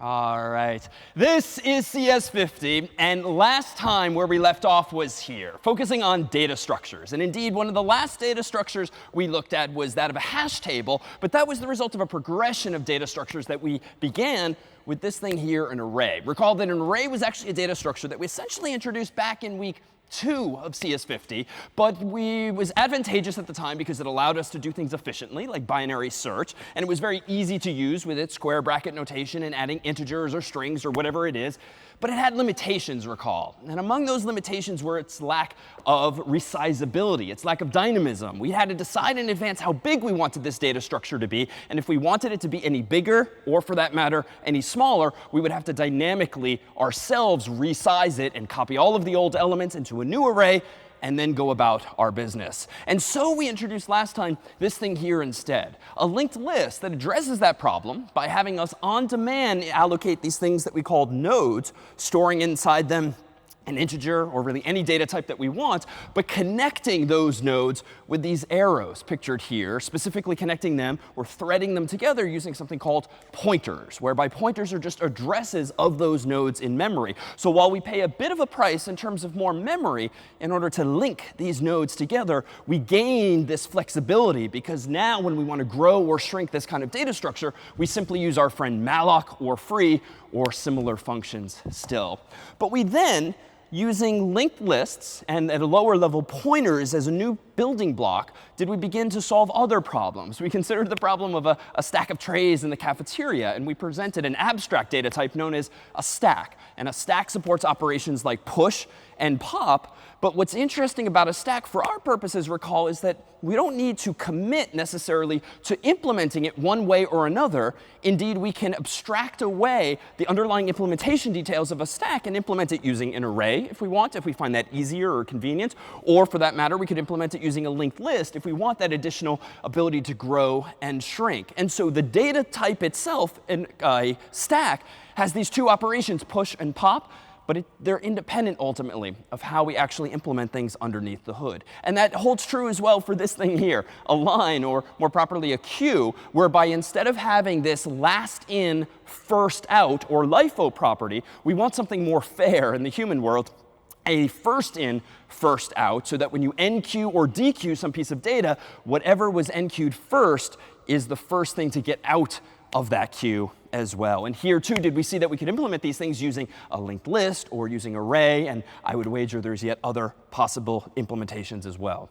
All right. This is CS50, and last time where we left off was here, focusing on data structures. And indeed, one of the last data structures we looked at was that of a hash table, but that was the result of a progression of data structures that we began with this thing here, an array. Recall that an array was actually a data structure that we essentially introduced back in week 2 of CS50, but it was advantageous at the time because it allowed us to do things efficiently, like binary search, and it was very easy to use with its square bracket notation and adding integers or strings or whatever it is. But it had limitations, recall. And among those limitations were its lack of resizability, its lack of dynamism. We had to decide in advance how big we wanted this data structure to be. And if we wanted it to be any bigger, or for that matter, any smaller, we would have to dynamically ourselves resize it and copy all of the old elements into a new array and then go about our business. And so we introduced last time this thing here instead, a linked list that addresses that problem by having us on demand allocate these things that we called nodes, storing inside them an integer or really any data type that we want, but connecting those nodes with these arrows pictured here, specifically connecting them or threading them together using something called pointers, whereby pointers are just addresses of those nodes in memory. So while we pay a bit of a price in terms of more memory in order to link these nodes together, we gain this flexibility because now when we want to grow or shrink this kind of data structure, we simply use our friend malloc or free or similar functions still. But we then, using linked lists and at a lower level pointers as a new building block, did we begin to solve other problems. We considered the problem of a stack of trays in the cafeteria, and we presented an abstract data type known as a stack. And a stack supports operations like push and pop. But what's interesting about a stack for our purposes, recall, is that we don't need to commit necessarily to implementing it one way or another. Indeed, we can abstract away the underlying implementation details of a stack and implement it using an array if we want, if we find that easier or convenient. Or for that matter, we could implement it using a linked list if we want that additional ability to grow and shrink. And so the data type itself in a stack has these two operations, push and pop. But they're independent, ultimately, of how we actually implement things underneath the hood. And that holds true as well for this thing here, a line, or more properly, a queue, whereby instead of having this last in, first out, or LIFO property, we want something more fair in the human world, a first in, first out, so that when you enqueue or dequeue some piece of data, whatever was enqueued first is the first thing to get out of that queue as well. And here, too, did we see that we could implement these things using a linked list or using array? And I would wager there's yet other possible implementations as well.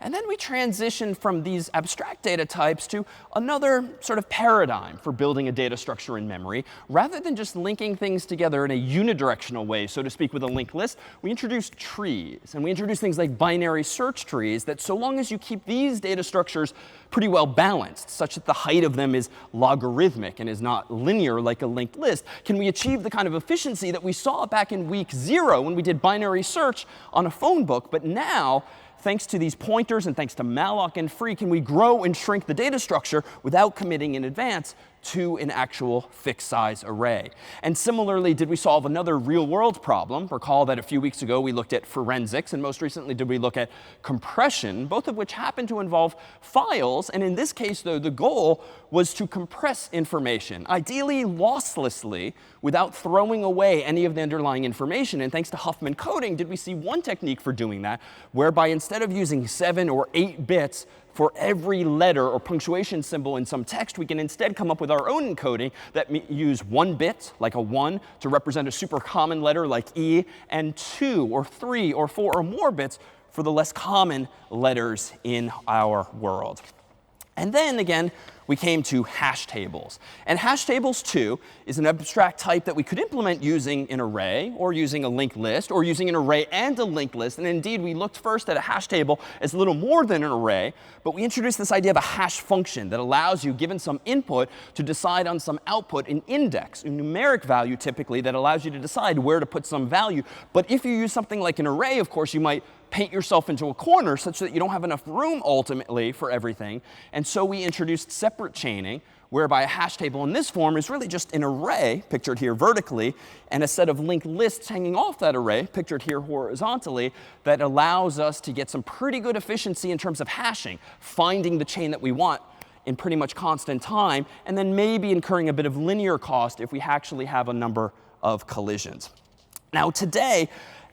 And then we transitioned from these abstract data types to another sort of paradigm for building a data structure in memory. Rather than just linking things together in a unidirectional way, so to speak, with a linked list, we introduced trees. And we introduced things like binary search trees that so long as you keep these data structures pretty well balanced, such that the height of them is logarithmic and is not linear like a linked list, can we achieve the kind of efficiency that we saw back in week 0 when we did binary search on a phone book. But now, thanks to these pointers and thanks to malloc and free, can we grow and shrink the data structure without committing in advance to an actual fixed size array. And similarly, did we solve another real world problem? Recall that a few weeks ago we looked at forensics, and most recently did we look at compression, both of which happen to involve files. And in this case, though, the goal was to compress information, ideally losslessly, without throwing away any of the underlying information. And thanks to Huffman coding, did we see one technique for doing that, whereby instead of using 7 or 8 bits for every letter or punctuation symbol in some text, we can instead come up with our own encoding that use 1 bit, like a 1, to represent a super common letter like E, and 2 or 3 or 4 or more bits for the less common letters in our world. And then again, we came to hash tables. And hash tables, too, is an abstract type that we could implement using an array or using a linked list or using an array and a linked list. And indeed, we looked first at a hash table as little more than an array. But we introduced this idea of a hash function that allows you, given some input, to decide on some output, an index, a numeric value typically, that allows you to decide where to put some value. But if you use something like an array, of course, you might paint yourself into a corner such that you don't have enough room ultimately for everything. And so we introduced separate chaining, whereby a hash table in this form is really just an array, pictured here vertically, and a set of linked lists hanging off that array, pictured here horizontally, that allows us to get some pretty good efficiency in terms of hashing, finding the chain that we want in pretty much constant time, and then maybe incurring a bit of linear cost if we actually have a number of collisions. Now today,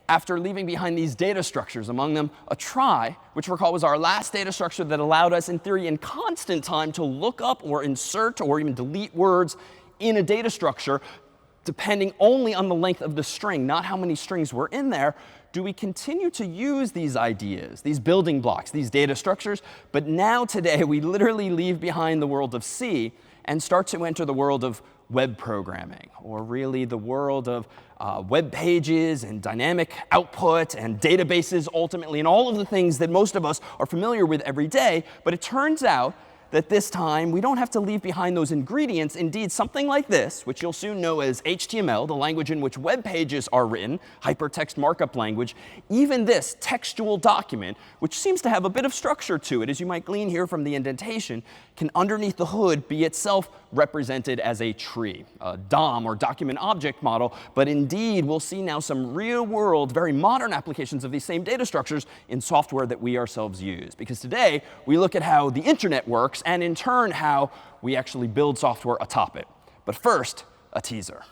after leaving behind these data structures, among them a trie, which recall was our last data structure that allowed us, in theory, in constant time to look up or insert or even delete words in a data structure, depending only on the length of the string, not how many strings were in there. Do we continue to use these ideas, these building blocks, these data structures? But now today, we literally leave behind the world of C and start to enter the world of web programming, or really the world of web pages and dynamic output and databases ultimately, and all of the things that most of us are familiar with every day. But it turns out that this time we don't have to leave behind those ingredients. Indeed, something like this, which you'll soon know as HTML, the language in which web pages are written, hypertext markup language, even this textual document, which seems to have a bit of structure to it, as you might glean here from the indentation, can underneath the hood be itself represented as a tree, a DOM, or document object model. But indeed, we'll see now some real world, very modern applications of these same data structures in software that we ourselves use. Because today, we look at how the internet works, and in turn, how we actually build software atop it. But first, a teaser.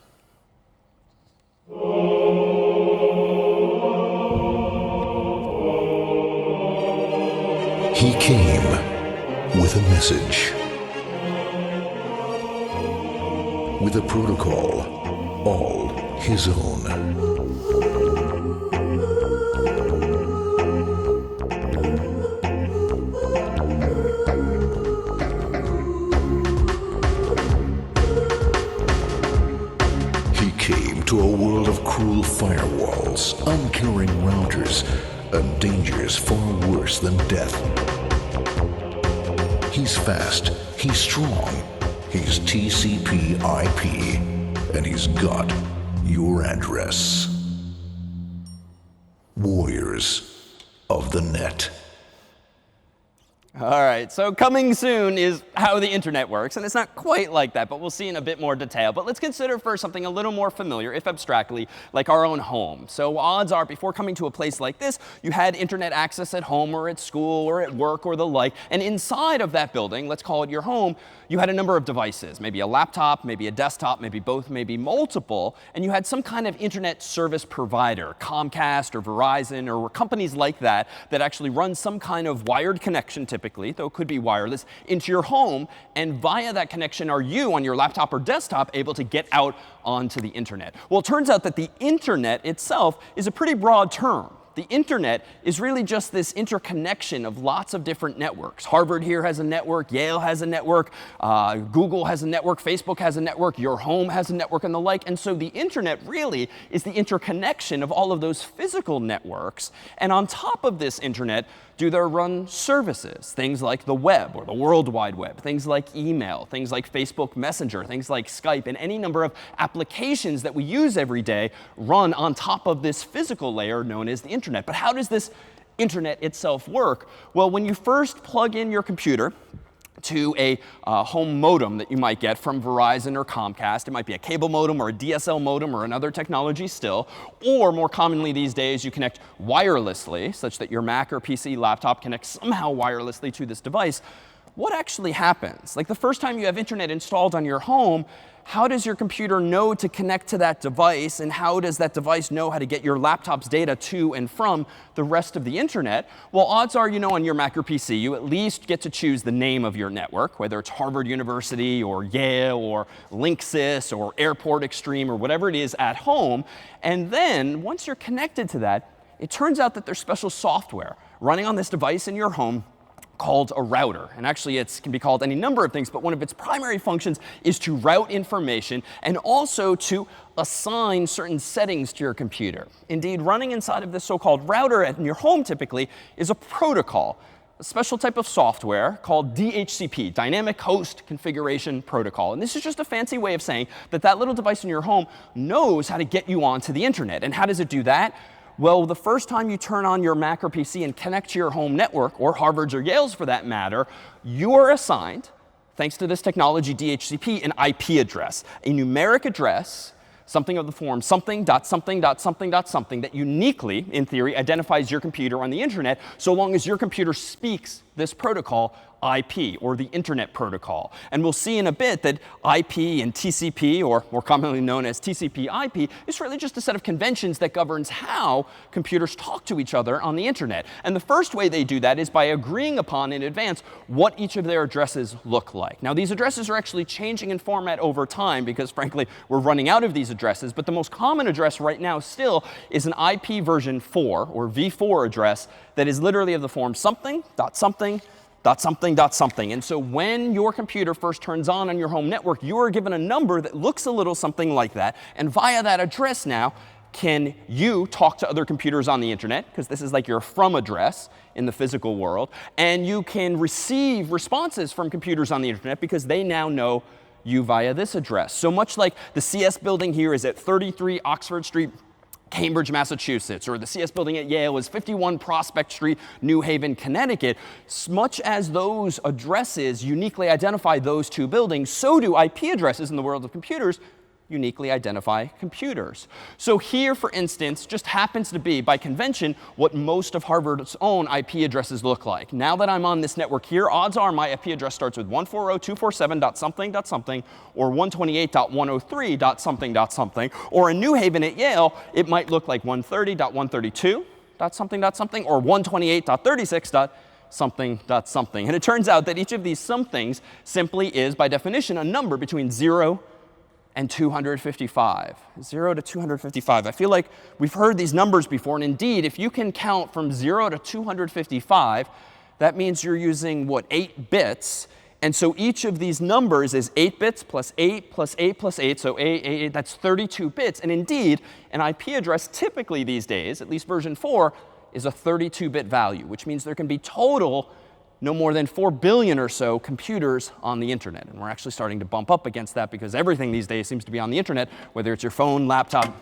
He came with a message, with a protocol all his own. To a world of cruel firewalls, uncaring routers, and dangers far worse than death. He's fast, he's strong, he's TCP/IP, and he's got your address. Warriors of the Net. All right, so coming soon is how the internet works. And it's not quite like that, but we'll see in a bit more detail. But let's consider first something a little more familiar, if abstractly, like our own home. So odds are, before coming to a place like this, you had internet access at home or at school or at work or the like. And inside of that building, let's call it your home, you had a number of devices, maybe a laptop, maybe a desktop, maybe both, maybe multiple. And you had some kind of internet service provider, Comcast or Verizon or companies like that, that actually run some kind of wired connection, typically, though it could be wireless, into your home. And via that connection, are you, on your laptop or desktop, able to get out onto the internet? Well, it turns out that the internet itself is a pretty broad term. The internet is really just this interconnection of lots of different networks. Harvard here has a network, Yale has a network, Google has a network, Facebook has a network, your home has a network, and the like. And so the internet really is the interconnection of all of those physical networks. And on top of this internet, do there run services, things like the web or the World Wide Web, things like email, things like Facebook Messenger, things like Skype, and any number of applications that we use every day run on top of this physical layer known as the internet. But how does this internet itself work? Well, when you first plug in your computer to a home modem that you might get from Verizon or Comcast. It might be a cable modem or a DSL modem or another technology still. Or more commonly these days, you connect wirelessly, such that your Mac or PC laptop connects somehow wirelessly to this device. What actually happens? Like the first time you have internet installed on your home, how does your computer know to connect to that device? And how does that device know how to get your laptop's data to and from the rest of the internet? Well, odds are, you know, on your Mac or PC, you at least get to choose the name of your network, whether it's Harvard University or Yale or Linksys or Airport Extreme or whatever it is at home. And then once you're connected to that, it turns out that there's special software running on this device in your home called a router. And actually, it can be called any number of things, but one of its primary functions is to route information and also to assign certain settings to your computer. Indeed, running inside of this so-called router in your home typically is a protocol, a special type of software called DHCP, Dynamic Host Configuration Protocol. And this is just a fancy way of saying that that little device in your home knows how to get you onto the internet. And how does it do that? Well, the first time you turn on your Mac or PC and connect to your home network, or Harvard's or Yale's for that matter, you are assigned thanks to this technology, DHCP, an IP address, a numeric address, something of the form something dot something dot something dot something that uniquely, in theory, identifies your computer on the internet so long as your computer speaks this protocol, IP, or the Internet Protocol. And we'll see in a bit that IP and TCP, or more commonly known as TCP/IP, is really just a set of conventions that governs how computers talk to each other on the internet. And the first way they do that is by agreeing upon in advance what each of their addresses look like. Now, these addresses are actually changing in format over time because, frankly, we're running out of these addresses. But the most common address right now still is an IP version 4, or v4 address, that is literally of the form something dot something dot something dot something. And so when your computer first turns on your home network, you are given a number that looks a little something like that. And via that address now, can you talk to other computers on the internet, because this is like your from address in the physical world. And you can receive responses from computers on the internet because they now know you via this address. So much like the CS building here is at 33 Oxford Street, Cambridge, Massachusetts, or the CS building at Yale is 51 Prospect Street, New Haven, Connecticut. Much as those addresses uniquely identify those two buildings, so do IP addresses in the world of computers uniquely identify computers. So here, for instance, just happens to be, by convention, what most of Harvard's own IP addresses look like. Now that I'm on this network here, odds are my IP address starts with 140.247.something.something, or 128.103.something.something. Or in New Haven at Yale, it might look like 130.132.something.something, or 128.36.something.something. And it turns out that each of these somethings simply is, by definition, a number between 0 and 255. 0 to 255. I feel like we've heard these numbers before. And indeed, if you can count from 0 to 255, that means you're using, what, 8 bits. And so each of these numbers is 8 bits plus 8 plus 8 plus 8. So 8, that's 32 bits. And indeed, an IP address typically these days, at least version 4, is a 32-bit value, which means there can be total no more than 4 billion or so computers on the internet. And we're actually starting to bump up against that because everything these days seems to be on the internet, whether it's your phone, laptop,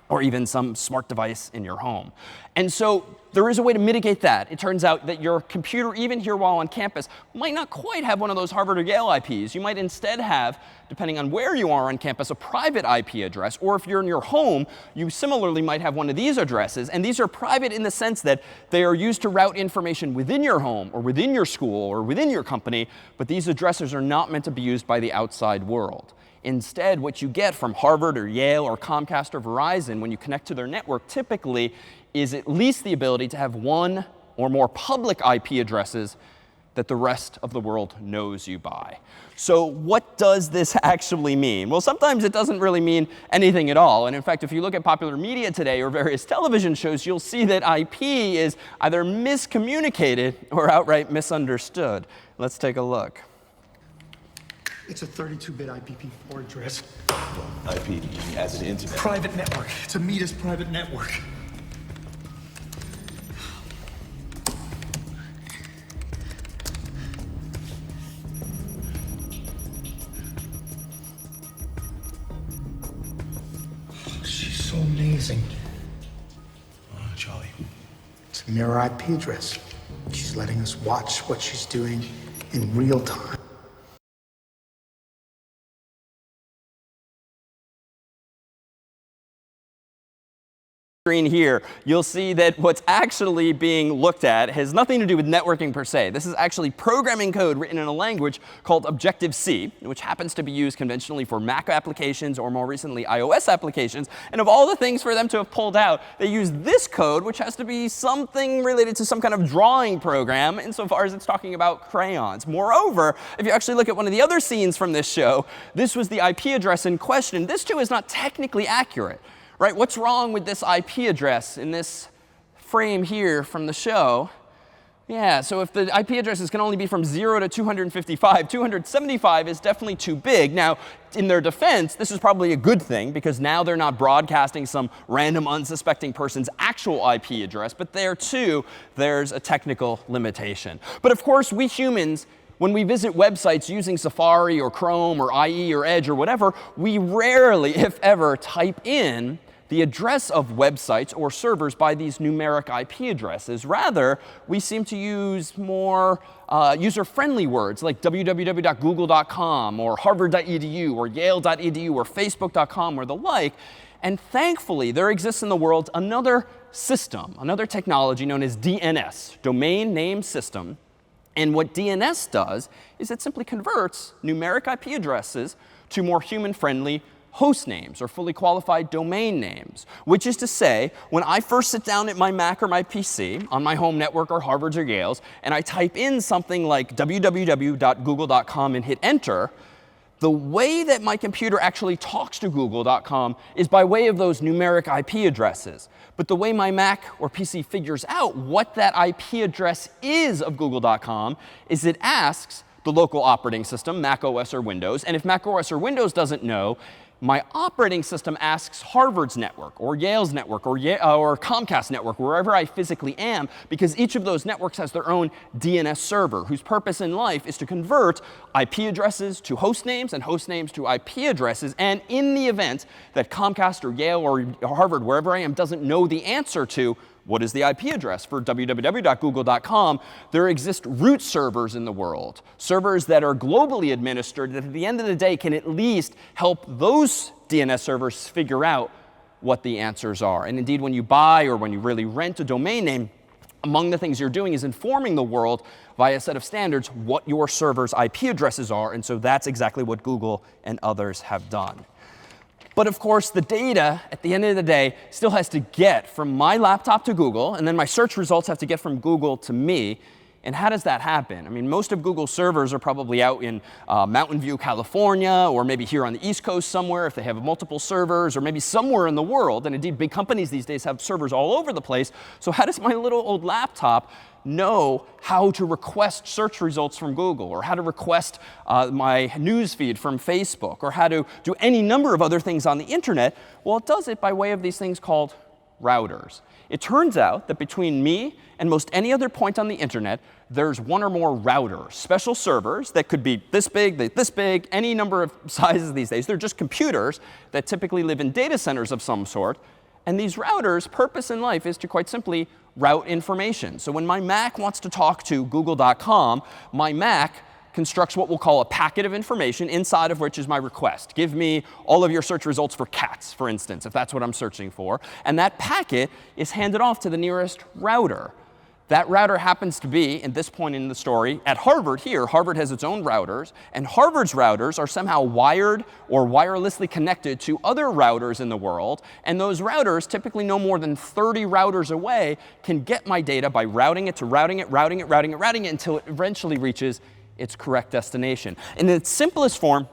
or even some smart device in your home. And so there is a way to mitigate that. It turns out that your computer, even here while on campus, might not quite have one of those Harvard or Yale IPs. You might instead have, depending on where you are on campus, a private IP address. Or if you're in your home, you similarly might have one of these addresses. And these are private in the sense that they are used to route information within your home, or within your school, or within your company. But these addresses are not meant to be used by the outside world. Instead, what you get from Harvard or Yale or Comcast or Verizon when you connect to their network typically is at least the ability to have one or more public IP addresses that the rest of the world knows you by. So what does this actually mean? Well, sometimes it doesn't really mean anything at all. And in fact, if you look at popular media today or various television shows, you'll see that IP is either miscommunicated or outright misunderstood. Let's take a look. It's a 32-bit IPv4 address. IP as an internet. Private network. It's a Midas private network. She's so amazing. Charlie. It's a mirror IP address. She's letting us watch what she's doing in real time. Screen here, you'll see that what's actually being looked at has nothing to do with networking per se. This is actually programming code written in a language called Objective-C, which happens to be used conventionally for Mac applications or more recently iOS applications. And of all the things for them to have pulled out, they use this code, which has to be something related to some kind of drawing program insofar as it's talking about crayons. Moreover, if you actually look at one of the other scenes from this show, this was the IP address in question. This too is not technically accurate. Right? What's wrong with this IP address in this frame here from the show? Yeah, so if the IP addresses can only be from 0 to 255, 275 is definitely too big. Now, in their defense, this is probably a good thing, because now they're not broadcasting some random unsuspecting person's actual IP address. But there, too, there's a technical limitation. But of course, we humans, when we visit websites using Safari or Chrome or IE or Edge or whatever, we rarely, if ever, type in the address of websites or servers by these numeric IP addresses. Rather, we seem to use more user-friendly words like www.google.com or harvard.edu or yale.edu or facebook.com or the like. And thankfully, there exists in the world another system, another technology known as DNS, Domain Name System. And what DNS does is it simply converts numeric IP addresses to more human-friendly host names or fully qualified domain names, which is to say, when I first sit down at my Mac or my PC on my home network or Harvard's or Yale's, and I type in something like www.google.com and hit enter, the way that my computer actually talks to google.com is by way of those numeric IP addresses. But the way my Mac or PC figures out what that IP address is of google.com is it asks the local operating system, Mac OS or Windows. And if Mac OS or Windows doesn't know, my operating system asks Harvard's network or Yale's network or Comcast network, wherever I physically am, because each of those networks has their own DNS server, whose purpose in life is to convert IP addresses to host names and host names to IP addresses. And in the event that Comcast or Yale or Harvard, wherever I am, doesn't know the answer to what is the IP address for www.google.com, there exist root servers in the world, servers that are globally administered that at the end of the day can at least help those DNS servers figure out what the answers are. And indeed, when you buy or when you really rent a domain name, among the things you're doing is informing the world via a set of standards what your server's IP addresses are. And so that's exactly what Google and others have done. But of course, the data, at the end of the day, still has to get from my laptop to Google, and then my search results have to get from Google to me. And how does that happen? I mean, most of Google's servers are probably out in Mountain View, California, or maybe here on the East Coast somewhere if they have multiple servers, or maybe somewhere in the world. And indeed, big companies these days have servers all over the place. So how does my little old laptop know how to request search results from Google, or how to request my news feed from Facebook, or how to do any number of other things on the internet? Well, it does it by way of these things called routers. It turns out that between me and most any other point on the internet, there's one or more routers, special servers that could be this big, any number of sizes these days. They're just computers that typically live in data centers of some sort. And these routers' purpose in life is to quite simply route information. So when my Mac wants to talk to google.com, my Mac constructs what we'll call a packet of information, inside of which is my request. Give me all of your search results for cats, for instance, if that's what I'm searching for. And that packet is handed off to the nearest router. That router happens to be, at this point in the story, at Harvard here. Harvard has its own routers. And Harvard's routers are somehow wired or wirelessly connected to other routers in the world. And those routers, typically no more than 30 routers away, can get my data by routing it to routing it until it eventually reaches its correct destination. In its simplest form,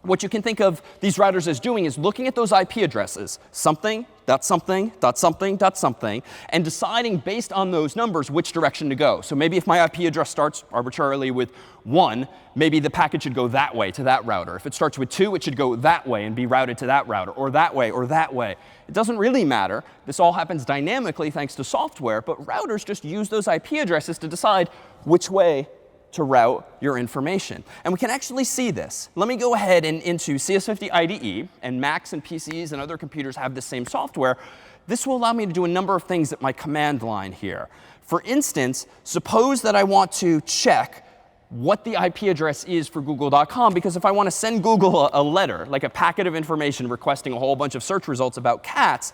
what you can think of these routers as doing is looking at those IP addresses, something, something, something, something, and deciding based on those numbers which direction to go. So maybe if my IP address starts arbitrarily with 1, maybe the packet should go that way to that router. If it starts with 2, it should go that way and be routed to that router, or that way, or that way. It doesn't really matter. This all happens dynamically thanks to software, but routers just use those IP addresses to decide which way to route your information. And we can actually see this. Let me go ahead and into CS50 IDE, and Macs and PCs and other computers have the same software. This will allow me to do a number of things at my command line here. For instance, suppose that I want to check what the IP address is for google.com, because if I want to send Google a letter, like a packet of information requesting a whole bunch of search results about cats,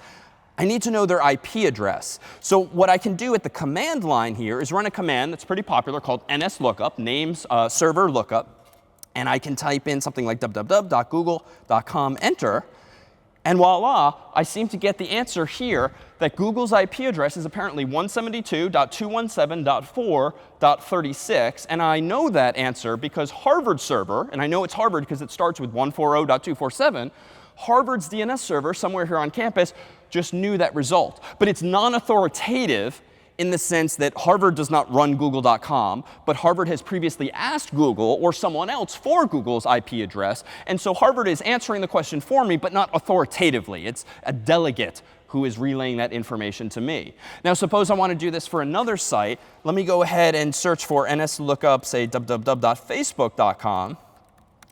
I need to know their IP address. So what I can do at the command line here is run a command that's pretty popular called nslookup, names server lookup. And I can type in something like www.google.com, enter. And voila, I seem to get the answer here that Google's IP address is apparently 172.217.4.36. And I know that answer because Harvard's server, and I know it's Harvard because it starts with 140.247, Harvard's DNS server somewhere here on campus just knew that result. But it's non-authoritative in the sense that Harvard does not run google.com, but Harvard has previously asked Google or someone else for Google's IP address. And so Harvard is answering the question for me, but not authoritatively. It's a delegate who is relaying that information to me. Now, suppose I want to do this for another site. Let me go ahead and search for nslookup, say www.facebook.com,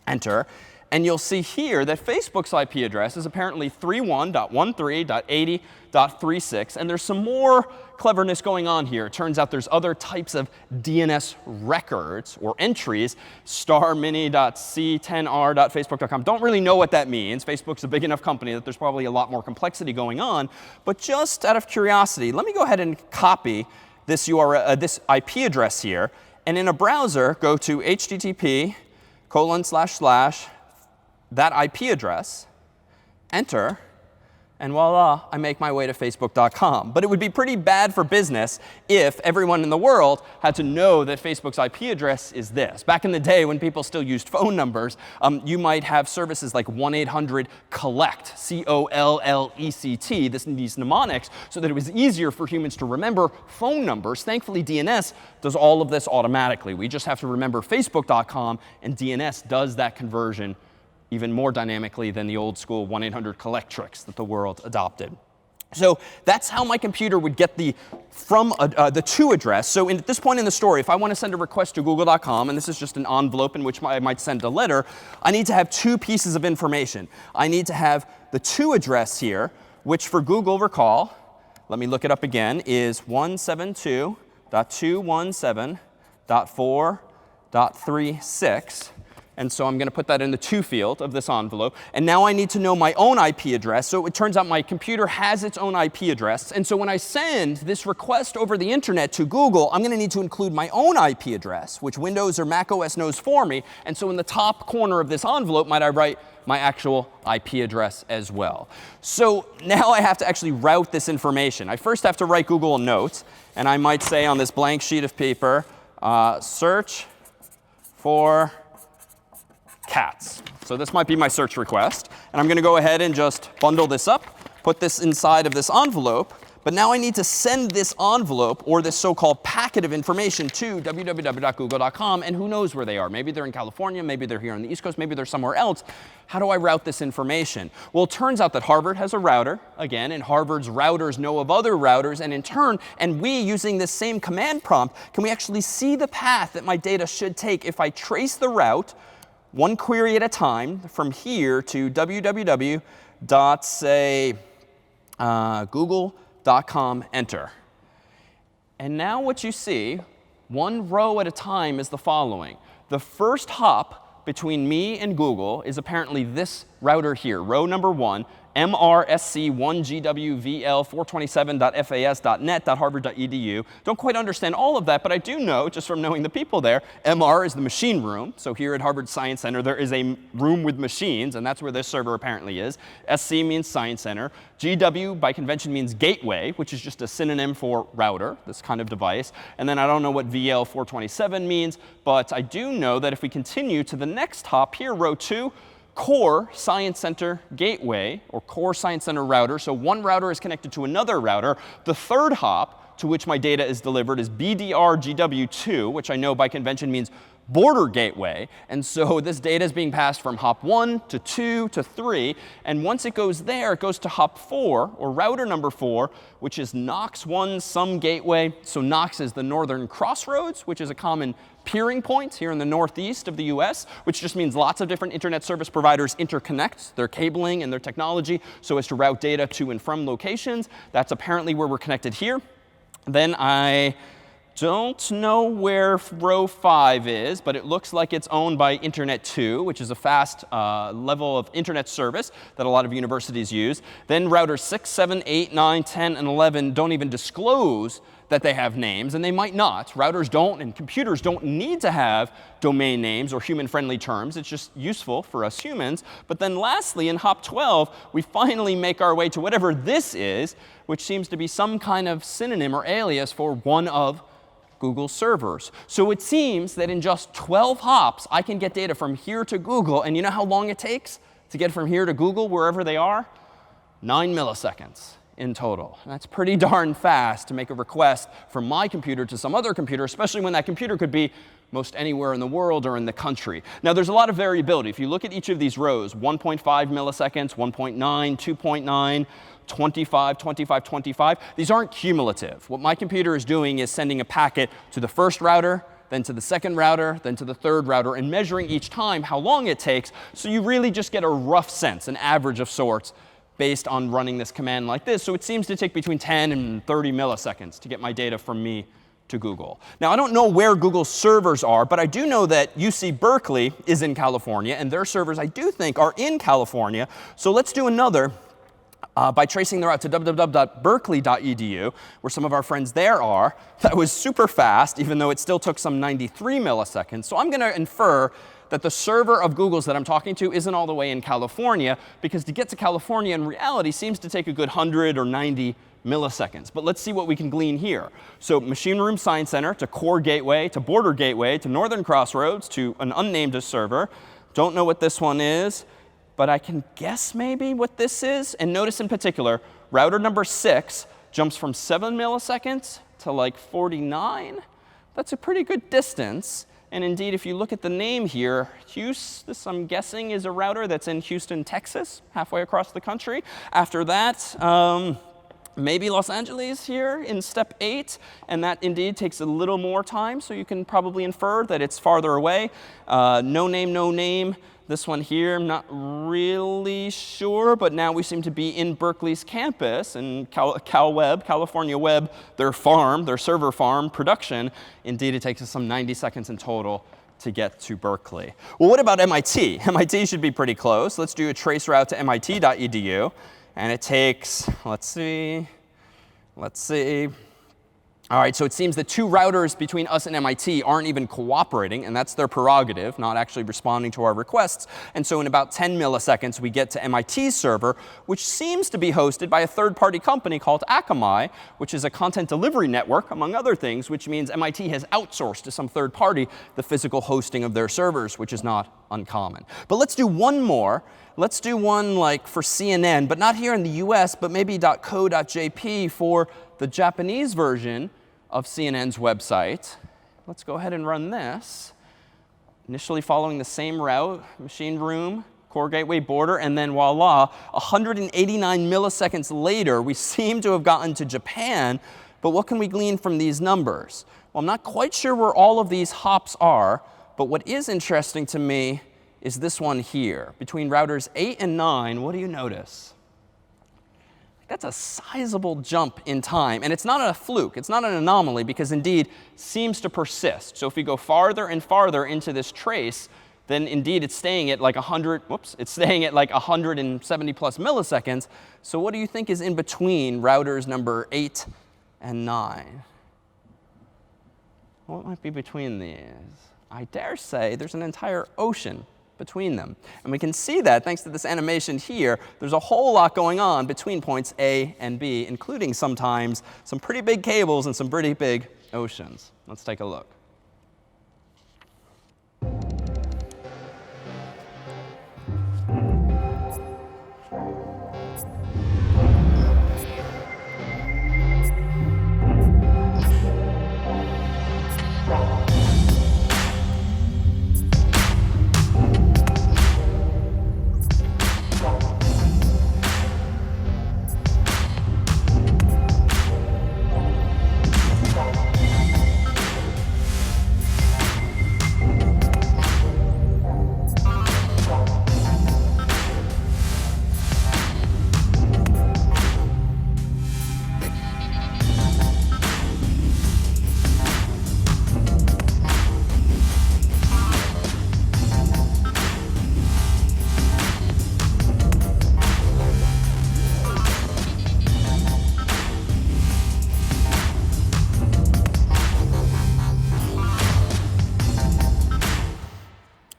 enter. And you'll see here that Facebook's IP address is apparently 31.13.80.36. And there's some more cleverness going on here. It turns out there's other types of DNS records or entries. starmini.c10r.facebook.com. Don't really know what that means. Facebook's a big enough company that there's probably a lot more complexity going on. But just out of curiosity, let me go ahead and copy this this IP address here. And in a browser, go to http:// that IP address, enter, and voila, I make my way to facebook.com. But it would be pretty bad for business if everyone in the world had to know that Facebook's IP address is this. Back in the day when people still used phone numbers, you might have services like 1-800-COLLECT, C-O-L-L-E-C-T, these mnemonics, so that it was easier for humans to remember phone numbers. Thankfully, DNS does all of this automatically. We just have to remember facebook.com, and DNS does that conversion even more dynamically than the old school 1-800-COLLECT tricks that the world adopted. So that's how my computer would get the to address. So at this point in the story, if I want to send a request to google.com, and this is just an envelope in which I might send a letter, I need to have two pieces of information. I need to have the to address here, which for Google, recall, let me look it up again, is 172.217.4.36. And so I'm going to put that in the to field of this envelope. And now I need to know my own IP address. So it turns out my computer has its own IP address. And so when I send this request over the internet to Google, I'm going to need to include my own IP address, which Windows or Mac OS knows for me. And so in the top corner of this envelope, might I write my actual IP address as well. So now I have to actually route this information. I first have to write Google a note. And I might say on this blank sheet of paper, search for cats. So this might be my search request. And I'm going to go ahead and just bundle this up, put this inside of this envelope. But now I need to send this envelope, or this so-called packet of information, to www.google.com. And who knows where they are? Maybe they're in California. Maybe they're here on the East Coast. Maybe they're somewhere else. How do I route this information? Well, it turns out that Harvard has a router, again, and Harvard's routers know of other routers. And in turn, and we, using this same command prompt, can we actually see the path that my data should take if I trace the route one query at a time from here to google.com, enter. And now what you see, one row at a time, is the following. The first hop between me and Google is apparently this router here, row number 1, mrsc1gwvl427.fas.net.harvard.edu. Don't quite understand all of that, but I do know, just from knowing the people there, MR is the machine room. So here at Harvard Science Center, there is a room with machines, and that's where this server apparently is. SC means Science Center. GW, by convention, means gateway, which is just a synonym for router, this kind of device. And then I don't know what VL427 means, but I do know that if we continue to the next hop here, row 2, Core Science Center Gateway, or Core Science Center Router. So one router is connected to another router. The third hop to which my data is delivered is BDR-GW2, which I know by convention means Border Gateway. And so this data is being passed from hop 1 to 2 to 3. And once it goes there, it goes to hop 4, or router number 4, which is Knox1 Some Gateway. So Knox is the northern crossroads, which is a common peering point here in the northeast of the US, which just means lots of different internet service providers interconnect their cabling and their technology so as to route data to and from locations. That's apparently where we're connected here. Then I don't know where row 5 is, but it looks like it's owned by Internet 2, which is a fast level of internet service that a lot of universities use. Then routers 6, 7, 8, 9, 10, and 11 don't even disclose that they have names, and they might not. Routers don't, and computers don't need to have domain names or human-friendly terms. It's just useful for us humans. But then lastly, in hop 12, we finally make our way to whatever this is, which seems to be some kind of synonym or alias for one of Google's servers. So it seems that in just 12 hops, I can get data from here to Google. And you know how long it takes to get from here to Google, wherever they are? 9 milliseconds in total. And that's pretty darn fast to make a request from my computer to some other computer, especially when that computer could be most anywhere in the world or in the country. Now, there's a lot of variability. If you look at each of these rows, 1.5 milliseconds, 1.9, 2.9, 25, 25, 25. These aren't cumulative. What my computer is doing is sending a packet to the first router, then to the second router, then to the third router, and measuring each time how long it takes. So you really just get a rough sense, an average of sorts, based on running this command like this. So it seems to take between 10 and 30 milliseconds to get my data from me to Google. Now, I don't know where Google's servers are, but I do know that UC Berkeley is in California, and their servers, I do think, are in California. So let's do another by tracing the route to www.berkeley.edu, where some of our friends there are. That was super fast, even though it still took some 93 milliseconds. So I'm going to infer that the server of Google's that I'm talking to isn't all the way in California, because to get to California in reality seems to take a good 100 or 90 milliseconds. But let's see what we can glean here. So Machine Room Science Center to Core Gateway to Border Gateway to Northern Crossroads to an unnamed server. Don't know what this one is, but I can guess maybe what this is. And notice in particular, router number 6 jumps from 7 milliseconds to like 49. That's a pretty good distance. And indeed, if you look at the name here, this, I'm guessing, is a router that's in Houston, Texas, halfway across the country. After that, maybe Los Angeles here in step 8. And that indeed takes a little more time. So you can probably infer that it's farther away. No name, no name. This one here, I'm not really sure, but now we seem to be in Berkeley's campus, and California Web, their server farm production. Indeed, it takes us some 90 seconds in total to get to Berkeley. Well, what about MIT? MIT should be pretty close. Let's do a trace route to mit.edu. And it takes, let's see. All right, so it seems that 2 routers between us and MIT aren't even cooperating, and that's their prerogative, not actually responding to our requests. And so in about 10 milliseconds, we get to MIT's server, which seems to be hosted by a third-party company called Akamai, which is a content delivery network, among other things, which means MIT has outsourced to some third party the physical hosting of their servers, which is not uncommon. But let's do one more. Let's do one like for CNN, but not here in the US, but maybe .co.jp for the Japanese version of CNN's website. Let's go ahead and run this. Initially following the same route, machine room, core gateway, border, and then voila, 189 milliseconds later, we seem to have gotten to Japan. But what can we glean from these numbers? Well, I'm not quite sure where all of these hops are, but what is interesting to me is this one here. Between routers 8 and 9, what do you notice? That's a sizable jump in time. And it's not a fluke. It's not an anomaly, because indeed seems to persist. So if we go farther and farther into this trace, then indeed it's staying at like 170 plus milliseconds. So what do you think is in between routers number 8 and 9? What might be between these? I dare say there's an entire ocean between them. And we can see that thanks to this animation here. There's a whole lot going on between points A and B, including sometimes some pretty big cables and some pretty big oceans. Let's take a look.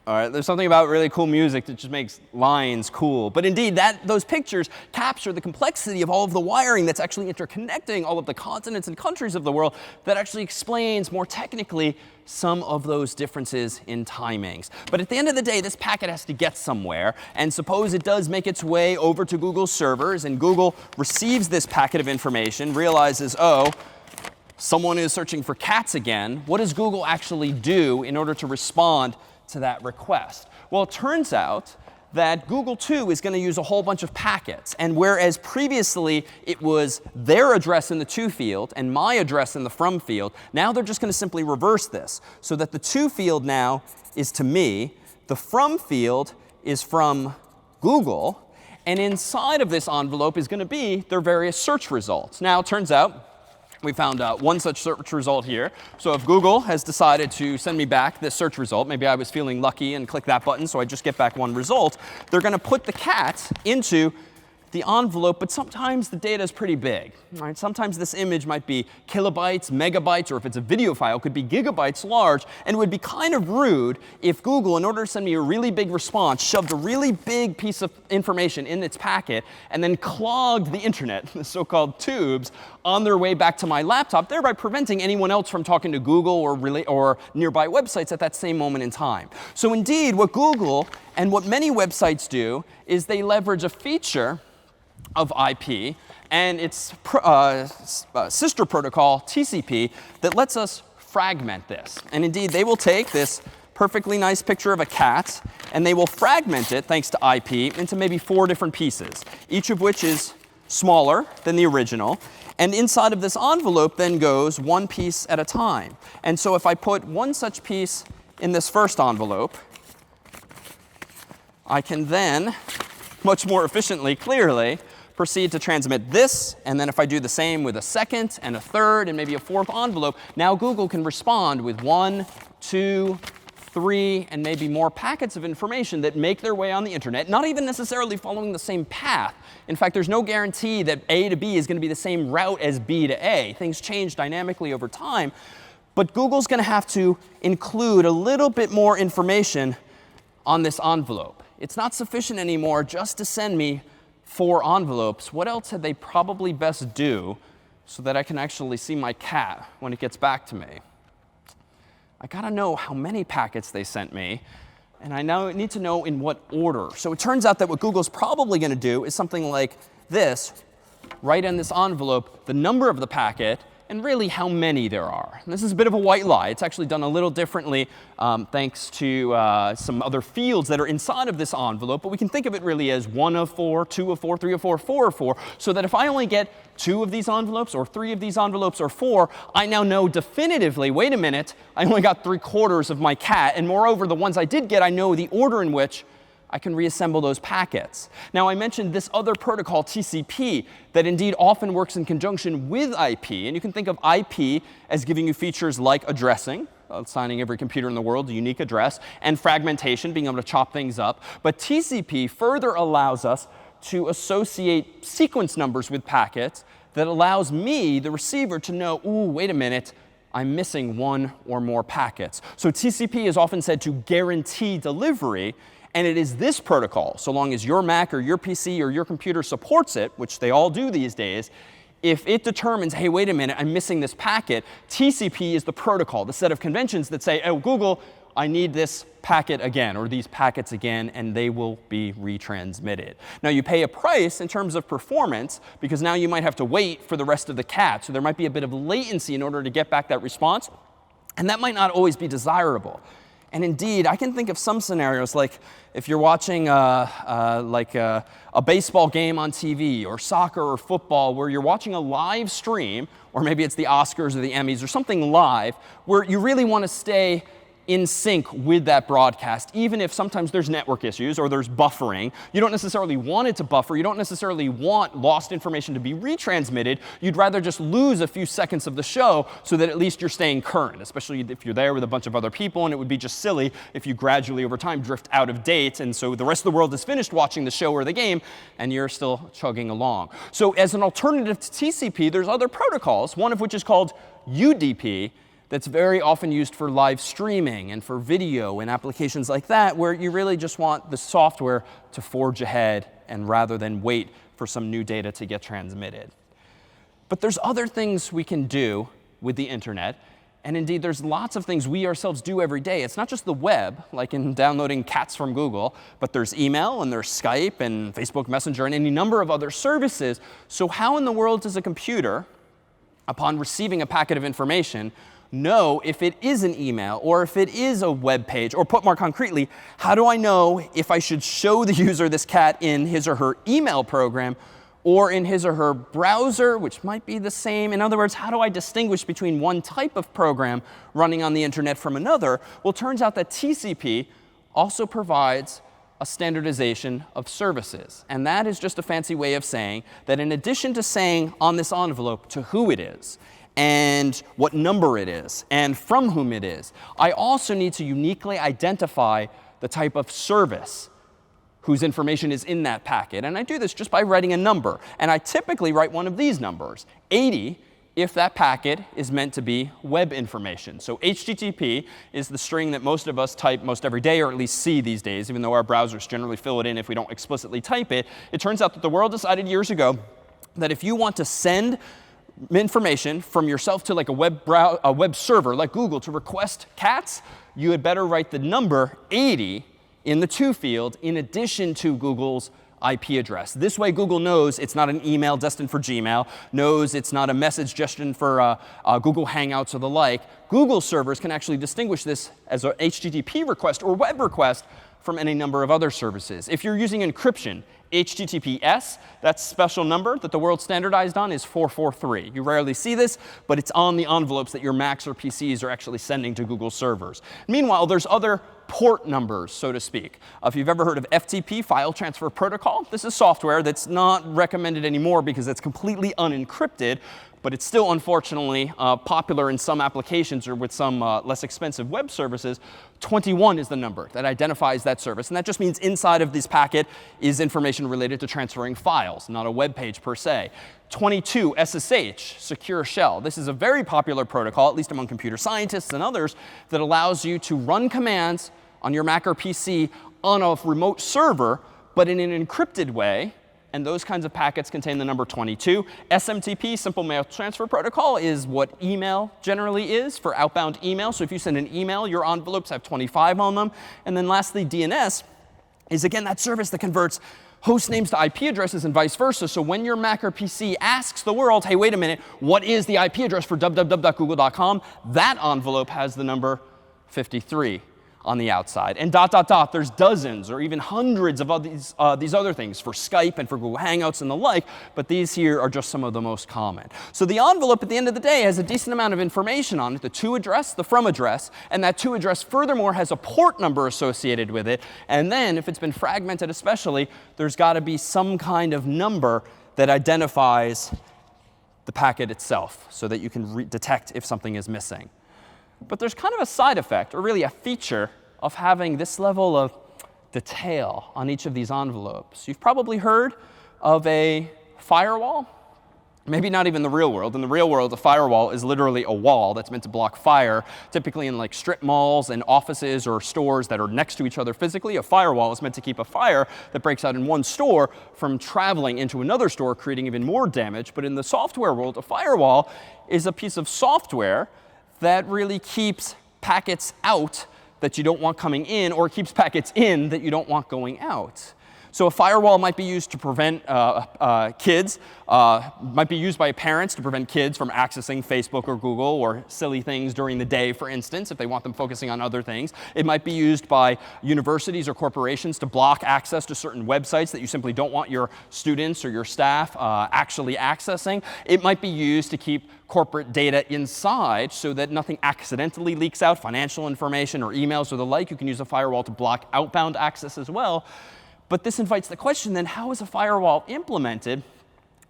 All right, there's something about really cool music that just makes lines cool. But indeed, those pictures capture the complexity of all of the wiring that's actually interconnecting all of the continents and countries of the world, that actually explains more technically some of those differences in timings. But at the end of the day, this packet has to get somewhere. And suppose it does make its way over to Google's servers, and Google receives this packet of information, realizes, oh, someone is searching for cats again. What does Google actually do in order to respond to that request? Well, it turns out that Google, too, is going to use a whole bunch of packets. And whereas previously it was their address in the to field and my address in the from field, now they're just going to simply reverse this so that the to field now is to me, the from field is from Google, and inside of this envelope is going to be their various search results. Now, it turns out we found one such search result here. So if Google has decided to send me back this search result, maybe I was feeling lucky and clicked that button, so I just get back one result, they're going to put the cat into the envelope, but sometimes the data is pretty big. Right? Sometimes this image might be kilobytes, megabytes, or if it's a video file, it could be gigabytes large. And it would be kind of rude if Google, in order to send me a really big response, shoved a really big piece of information in its packet and then clogged the internet, the so-called tubes, on their way back to my laptop, thereby preventing anyone else from talking to Google or nearby websites at that same moment in time. So indeed, what Google and what many websites do is they leverage a feature of IP and its sister protocol, TCP, that lets us fragment this. And indeed, they will take this perfectly nice picture of a cat, and they will fragment it, thanks to IP, into maybe 4 different pieces, each of which is smaller than the original. And inside of this envelope then goes one piece at a time. And so if I put one such piece in this first envelope, I can then, much more efficiently, clearly, proceed to transmit this. And then if I do the same with a second and a third and maybe a 4th envelope, now Google can respond with 1, 2, 3, and maybe more packets of information that make their way on the internet, not even necessarily following the same path. In fact, there's no guarantee that A to B is going to be the same route as B to A. Things change dynamically over time. But Google's going to have to include a little bit more information on this envelope. It's not sufficient anymore just to send me 4 envelopes. What else had they probably best do so that I can actually see my cat when it gets back to me? I got to know how many packets they sent me. And I now need to know in what order. So it turns out that what Google's probably going to do is something like this. Write in this envelope the number of the packet and really how many there are. And this is a bit of a white lie. It's actually done a little differently thanks to some other fields that are inside of this envelope. But we can think of it really as 1 of 4, 2 of 4, 3 of 4, 4 of 4. So that if I only get 2 of these envelopes or 3 of these envelopes or 4, I now know definitively, wait a minute, I only got 3/4 of my cat. And moreover, the ones I did get, I know the order in which I can reassemble those packets. Now, I mentioned this other protocol, TCP, that indeed often works in conjunction with IP. And you can think of IP as giving you features like addressing, assigning every computer in the world a unique address, and fragmentation, being able to chop things up. But TCP further allows us to associate sequence numbers with packets that allows me, the receiver, to know, ooh, wait a minute, I'm missing 1 or more packets. So TCP is often said to guarantee delivery. And it is this protocol, so long as your Mac or your PC or your computer supports it, which they all do these days, if it determines, hey, wait a minute, I'm missing this packet, TCP is the protocol, the set of conventions that say, oh, Google, I need this packet again, or these packets again, and they will be retransmitted. Now, you pay a price in terms of performance, because now you might have to wait for the rest of the cat. So there might be a bit of latency in order to get back that response. And that might not always be desirable. And indeed, I can think of some scenarios like if you're watching a baseball game on TV or soccer or football where you're watching a live stream, or maybe it's the Oscars or the Emmys or something live, where you really want to stay in sync with that broadcast, even if sometimes there's network issues or there's buffering. You don't necessarily want it to buffer. You don't necessarily want lost information to be retransmitted. You'd rather just lose a few seconds of the show so that at least you're staying current, especially if you're there with a bunch of other people. And it would be just silly if you gradually over time drift out of date. And so the rest of the world is finished watching the show or the game, and you're still chugging along. So as an alternative to TCP, there's other protocols, one of which is called UDP, that's very often used for live streaming and for video and applications like that, where you really just want the software to forge ahead and rather than wait for some new data to get transmitted. But there's other things we can do with the internet. And indeed, there's lots of things we ourselves do every day. It's not just the web, like in downloading cats from Google, but there's email and there's Skype and Facebook Messenger and any number of other services. So how in the world does a computer, upon receiving a packet of information, know if it is an email or if it is a web page? Or put more concretely, how do I know if I should show the user this cat in his or her email program or in his or her browser, which might be the same? In other words, how do I distinguish between one type of program running on the internet from another? Well, it turns out that TCP also provides a standardization of services. And that is just a fancy way of saying that in addition to saying on this envelope to who it is, and what number it is, and from whom it is, I also need to uniquely identify the type of service whose information is in that packet. And I do this just by writing a number. And I typically write one of these numbers, 80, if that packet is meant to be web information. So HTTP is the string that most of us type most every day, or at least see these days, even though our browsers generally fill it in if we don't explicitly type it. It turns out that the world decided years ago that if you want to send information from yourself to like a web server like Google to request cats, you had better write the number 80 in the to field in addition to Google's IP address. This way, Google knows it's not an email destined for Gmail, knows it's not a message destined for Google Hangouts or the like. Google servers can actually distinguish this as an HTTP request or web request from any number of other services. If you're using encryption, HTTPS, that special number that the world standardized on is 443. You rarely see this, but it's on the envelopes that your Macs or PCs are actually sending to Google servers. Meanwhile, there's other port numbers, so to speak. If you've ever heard of FTP, File Transfer Protocol, this is software that's not recommended anymore because it's completely unencrypted, but it's still unfortunately popular in some applications or with some less expensive web services. 21 is the number that identifies that service. And that just means inside of this packet is information related to transferring files, not a web page per se. 22, SSH, Secure Shell. This is a very popular protocol, at least among computer scientists and others, that allows you to run commands on your Mac or PC on a remote server, but in an encrypted way. And those kinds of packets contain the number 22. SMTP, Simple Mail Transfer Protocol, is what email generally is for outbound email. So if you send an email, your envelopes have 25 on them. And then lastly, DNS is, again, that service that converts host names to IP addresses and vice versa. So when your Mac or PC asks the world, hey, wait a minute, what is the IP address for www.google.com? That envelope has the number 53 on the outside. And ... there's dozens or even hundreds of these other things for Skype and for Google Hangouts and the like, but these here are just some of the most common. So the envelope at the end of the day has a decent amount of information on it, the to address, the from address, and that to address furthermore has a port number associated with it. And then if it's been fragmented especially, there's got to be some kind of number that identifies the packet itself so that you can detect if something is missing. But there's kind of a side effect, or really a feature, of having this level of detail on each of these envelopes. You've probably heard of a firewall. Maybe not even the real world. In the real world, a firewall is literally a wall that's meant to block fire, typically in like strip malls and offices or stores that are next to each other physically. A firewall is meant to keep a fire that breaks out in one store from traveling into another store, creating even more damage. But in the software world, a firewall is a piece of software that really keeps packets out that you don't want coming in, or keeps packets in that you don't want going out. So a firewall might be used to prevent kids, might be used by parents to prevent kids from accessing Facebook or Google or silly things during the day, for instance, if they want them focusing on other things. It might be used by universities or corporations to block access to certain websites that you simply don't want your students or your staff actually accessing. It might be used to keep corporate data inside so that nothing accidentally leaks out, financial information or emails or the like. You can use a firewall to block outbound access as well. But this invites the question, then, how is a firewall implemented?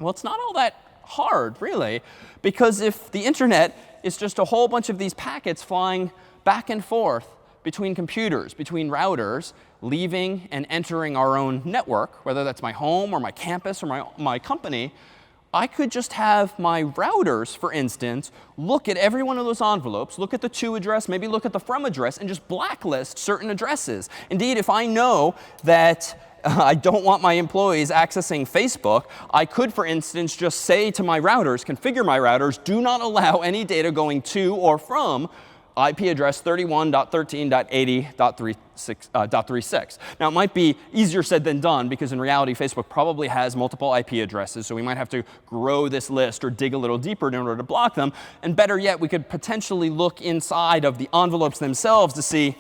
Well, it's not all that hard, really, because if the internet is just a whole bunch of these packets flying back and forth between computers, between routers, leaving and entering our own network, whether that's my home or my campus or my company, I could just have my routers, for instance, look at every one of those envelopes, look at the to address, maybe look at the from address, and just blacklist certain addresses. Indeed, if I know that I don't want my employees accessing Facebook, I could, for instance, just say to my routers, configure my routers, do not allow any data going to or from IP address 31.13.80.36. Now, it might be easier said than done, because in reality, Facebook probably has multiple IP addresses. So we might have to grow this list or dig a little deeper in order to block them. And better yet, we could potentially look inside of the envelopes themselves to see,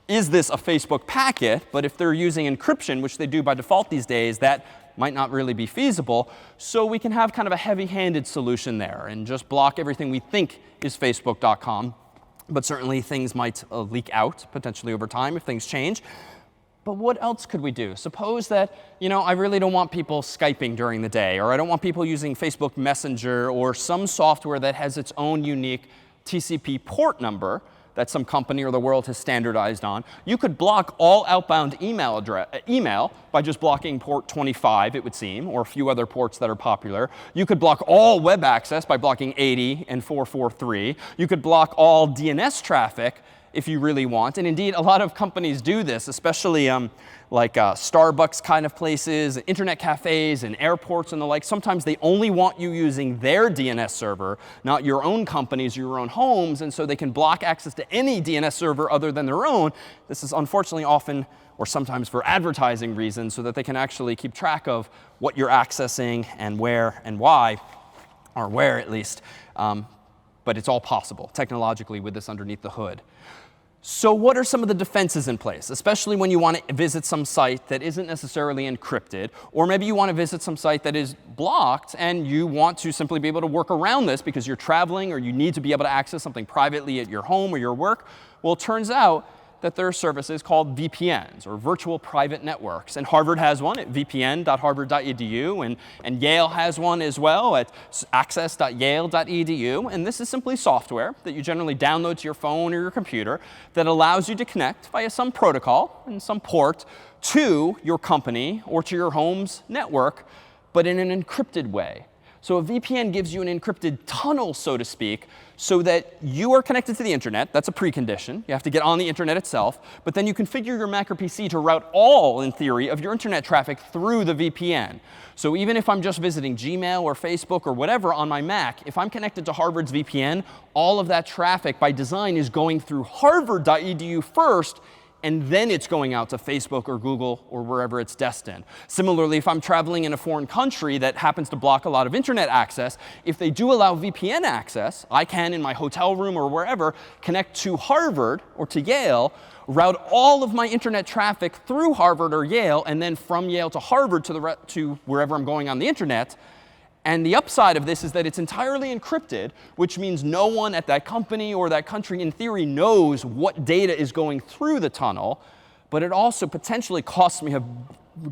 is this a Facebook packet? But if they're using encryption, which they do by default these days, that might not really be feasible. So we can have kind of a heavy-handed solution there and just block everything we think is Facebook.com. But certainly things might leak out potentially over time if things change. But what else could we do? Suppose that, I really don't want people Skyping during the day, or I don't want people using Facebook Messenger or some software that has its own unique TCP port number that some company or the world has standardized on. You could block all outbound email by just blocking port 25, it would seem, or a few other ports that are popular. You could block all web access by blocking 80 and 443. You could block all DNS traffic if you really want. And indeed, a lot of companies do this, especially like Starbucks kind of places, internet cafes, and airports and the like. Sometimes they only want you using their DNS server, not your own company's or your own home's. And so they can block access to any DNS server other than their own. This is unfortunately often, or sometimes for advertising reasons, so that they can actually keep track of what you're accessing and where and why, or where at least. But it's all possible technologically with this underneath the hood. So what are some of the defenses in place, especially when you want to visit some site that isn't necessarily encrypted, or maybe you want to visit some site that is blocked and you want to simply be able to work around this because you're traveling or you need to be able to access something privately at your home or your work? Well, it turns out that there are services called VPNs, or virtual private networks. And Harvard has one at vpn.harvard.edu, and Yale has one as well at access.yale.edu. And this is simply software that you generally download to your phone or your computer that allows you to connect via some protocol and some port to your company or to your home's network, but in an encrypted way. So a VPN gives you an encrypted tunnel, so to speak, so that you are connected to the internet. That's a precondition. You have to get on the internet itself. But then you configure your Mac or PC to route all, in theory, of your internet traffic through the VPN. So even if I'm just visiting Gmail or Facebook or whatever on my Mac, if I'm connected to Harvard's VPN, all of that traffic by design is going through harvard.edu first, and then it's going out to Facebook or Google or wherever it's destined. Similarly, if I'm traveling in a foreign country that happens to block a lot of internet access, if they do allow VPN access, I can, in my hotel room or wherever, connect to Harvard or to Yale, route all of my internet traffic through Harvard or Yale, and then from Yale to Harvard to wherever I'm going on the internet. And the upside of this is that it's entirely encrypted, which means no one at that company or that country, in theory, knows what data is going through the tunnel. But it also potentially costs me a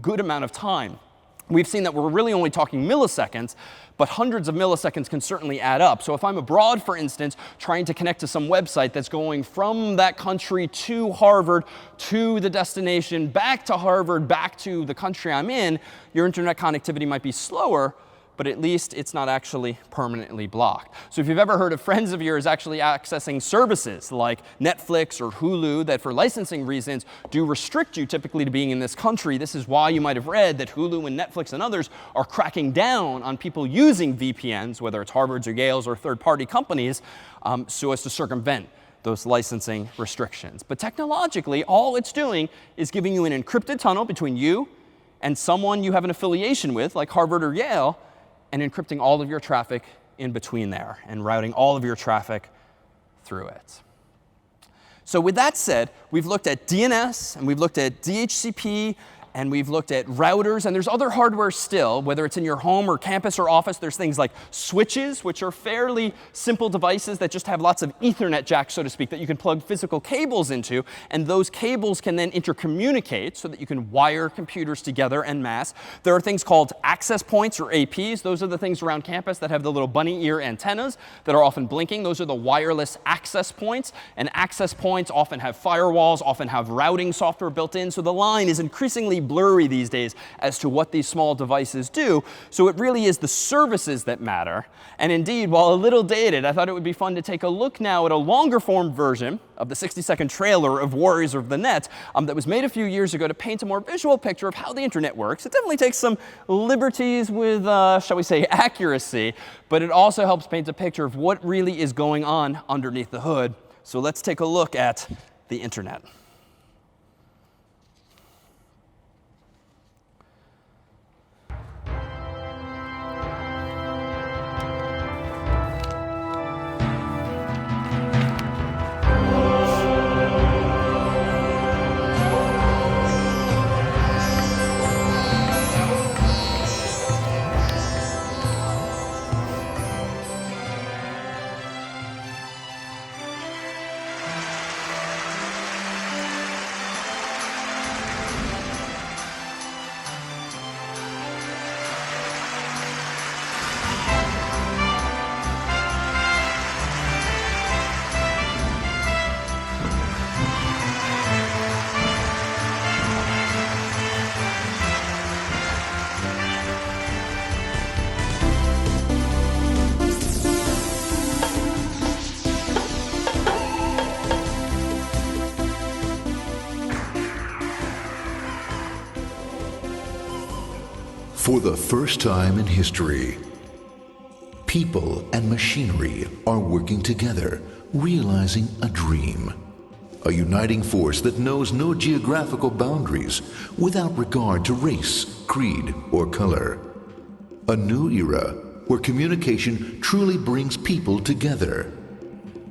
good amount of time. We've seen that we're really only talking milliseconds, but hundreds of milliseconds can certainly add up. So if I'm abroad, for instance, trying to connect to some website that's going from that country to Harvard, to the destination, back to Harvard, back to the country I'm in, your internet connectivity might be slower, but at least it's not actually permanently blocked. So if you've ever heard of friends of yours actually accessing services like Netflix or Hulu that for licensing reasons do restrict you typically to being in this country, this is why you might have read that Hulu and Netflix and others are cracking down on people using VPNs, whether it's Harvard's or Yale's or third-party companies, so as to circumvent those licensing restrictions. But technologically, all it's doing is giving you an encrypted tunnel between you and someone you have an affiliation with, like Harvard or Yale, and encrypting all of your traffic in between there and routing all of your traffic through it. So with that said, we've looked at DNS, and we've looked at DHCP, and we've looked at routers. And there's other hardware still, whether it's in your home or campus or office. There's things like switches, which are fairly simple devices that just have lots of Ethernet jacks, so to speak, that you can plug physical cables into. And those cables can then intercommunicate so that you can wire computers together en masse. There are things called access points, or APs. Those are the things around campus that have the little bunny ear antennas that are often blinking. Those are the wireless access points. And access points often have firewalls, often have routing software built in. So the line is increasingly blurry these days as to what these small devices do. So it really is the services that matter. And indeed, while a little dated, I thought it would be fun to take a look now at a longer form version of the 60-second trailer of Warriors of the Net that was made a few years ago to paint a more visual picture of how the internet works. It definitely takes some liberties with, shall we say, accuracy, but it also helps paint a picture of what really is going on underneath the hood. So let's take a look at the internet. For the first time in history, people and machinery are working together, realizing a dream. A uniting force that knows no geographical boundaries without regard to race, creed, or color. A new era where communication truly brings people together.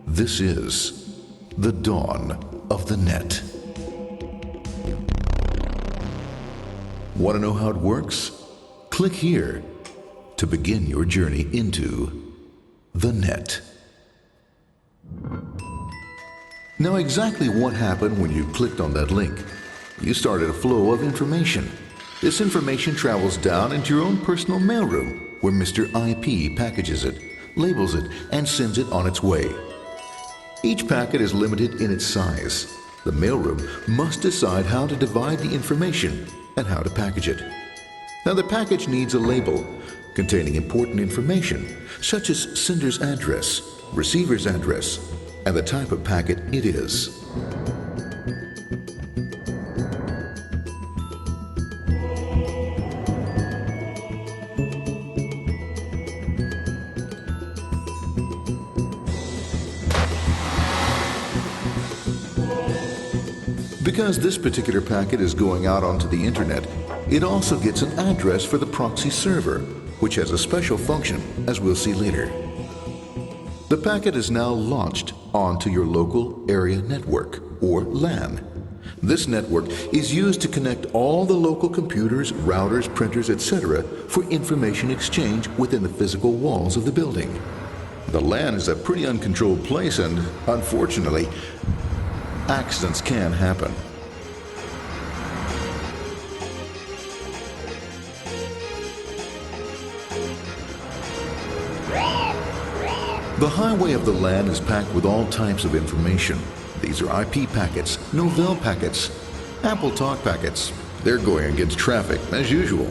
This is the dawn of the net. Want to know how it works? Click here to begin your journey into the net. Now, exactly what happened when you clicked on that link? You started a flow of information. This information travels down into your own personal mailroom, where Mr. IP packages it, labels it, and sends it on its way. Each packet is limited in its size. The mailroom must decide how to divide the information and how to package it. Now, the package needs a label containing important information, such as sender's address, receiver's address, and the type of packet it is. Because this particular packet is going out onto the internet, it also gets an address for the proxy server, which has a special function, as we'll see later. The packet is now launched onto your local area network, or LAN. This network is used to connect all the local computers, routers, printers, etc. for information exchange within the physical walls of the building. The LAN is a pretty uncontrolled place, and unfortunately, accidents can happen. The highway of the LAN is packed with all types of information. These are IP packets, Novell packets, Apple Talk packets. They're going against traffic, as usual.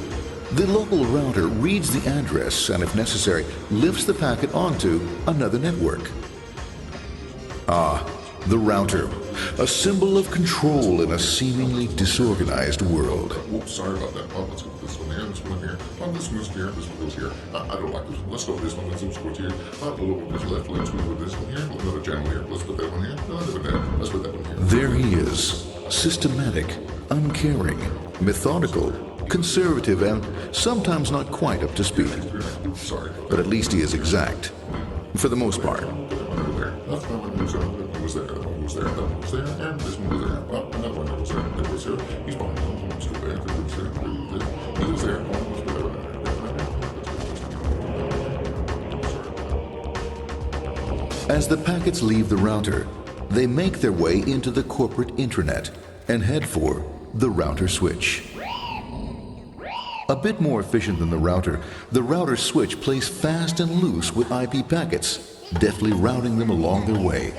The local router reads the address and, if necessary, lifts the packet onto another network. The router, a symbol of control in a seemingly disorganized world. Whoops, sorry about that. Let's go with this one here, this one here. This one goes here, this one goes here. I don't like this one. Let's go with this one, let's go here. A little bit left, let's go with this one here. Another channel here. Let's put that one here. Let's put that one here. There he is, systematic, uncaring, methodical, conservative, and sometimes not quite up to speed. Sorry. But at least he is exact, for the most part. That one was there, that one was there, that one was there, and this one was there. Well, another one was there, that was there. He's fine. One was there, that was there, he was there, one was there. As the packets leave the router, they make their way into the corporate intranet and head for the router switch. A bit more efficient than the router switch plays fast and loose with IP packets, deftly routing them along their way.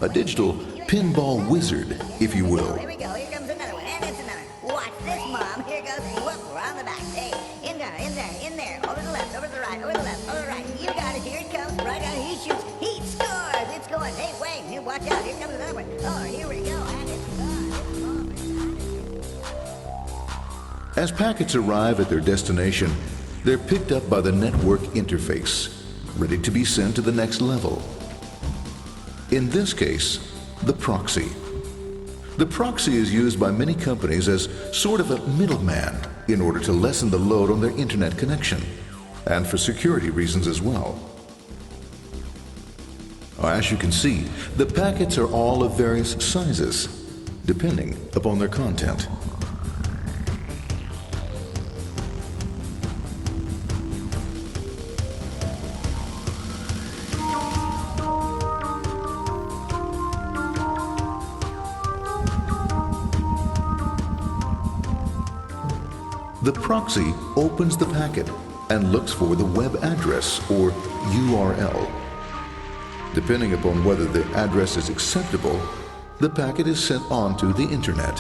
A digital pinball wizard, if you will. Here we go. Here comes another one, and it's another. Watch this, Mom. Here goes. Whoop, around the back. Hey, in there. Over the left, over the right, over the left, over the right. You got it. Here it comes. Right on. He shoots. He scores. It's going. Hey, wait. Here, watch out. Here comes another one. Oh, here we go. And it's gone. As packets arrive at their destination, they're picked up by the network interface, ready to be sent to the next level. In this case, the proxy. The proxy is used by many companies as sort of a middleman in order to lessen the load on their internet connection, and for security reasons as well. As you can see, the packets are all of various sizes, depending upon their content. The proxy opens the packet and looks for the web address or URL. Depending upon whether the address is acceptable, the packet is sent on to the internet.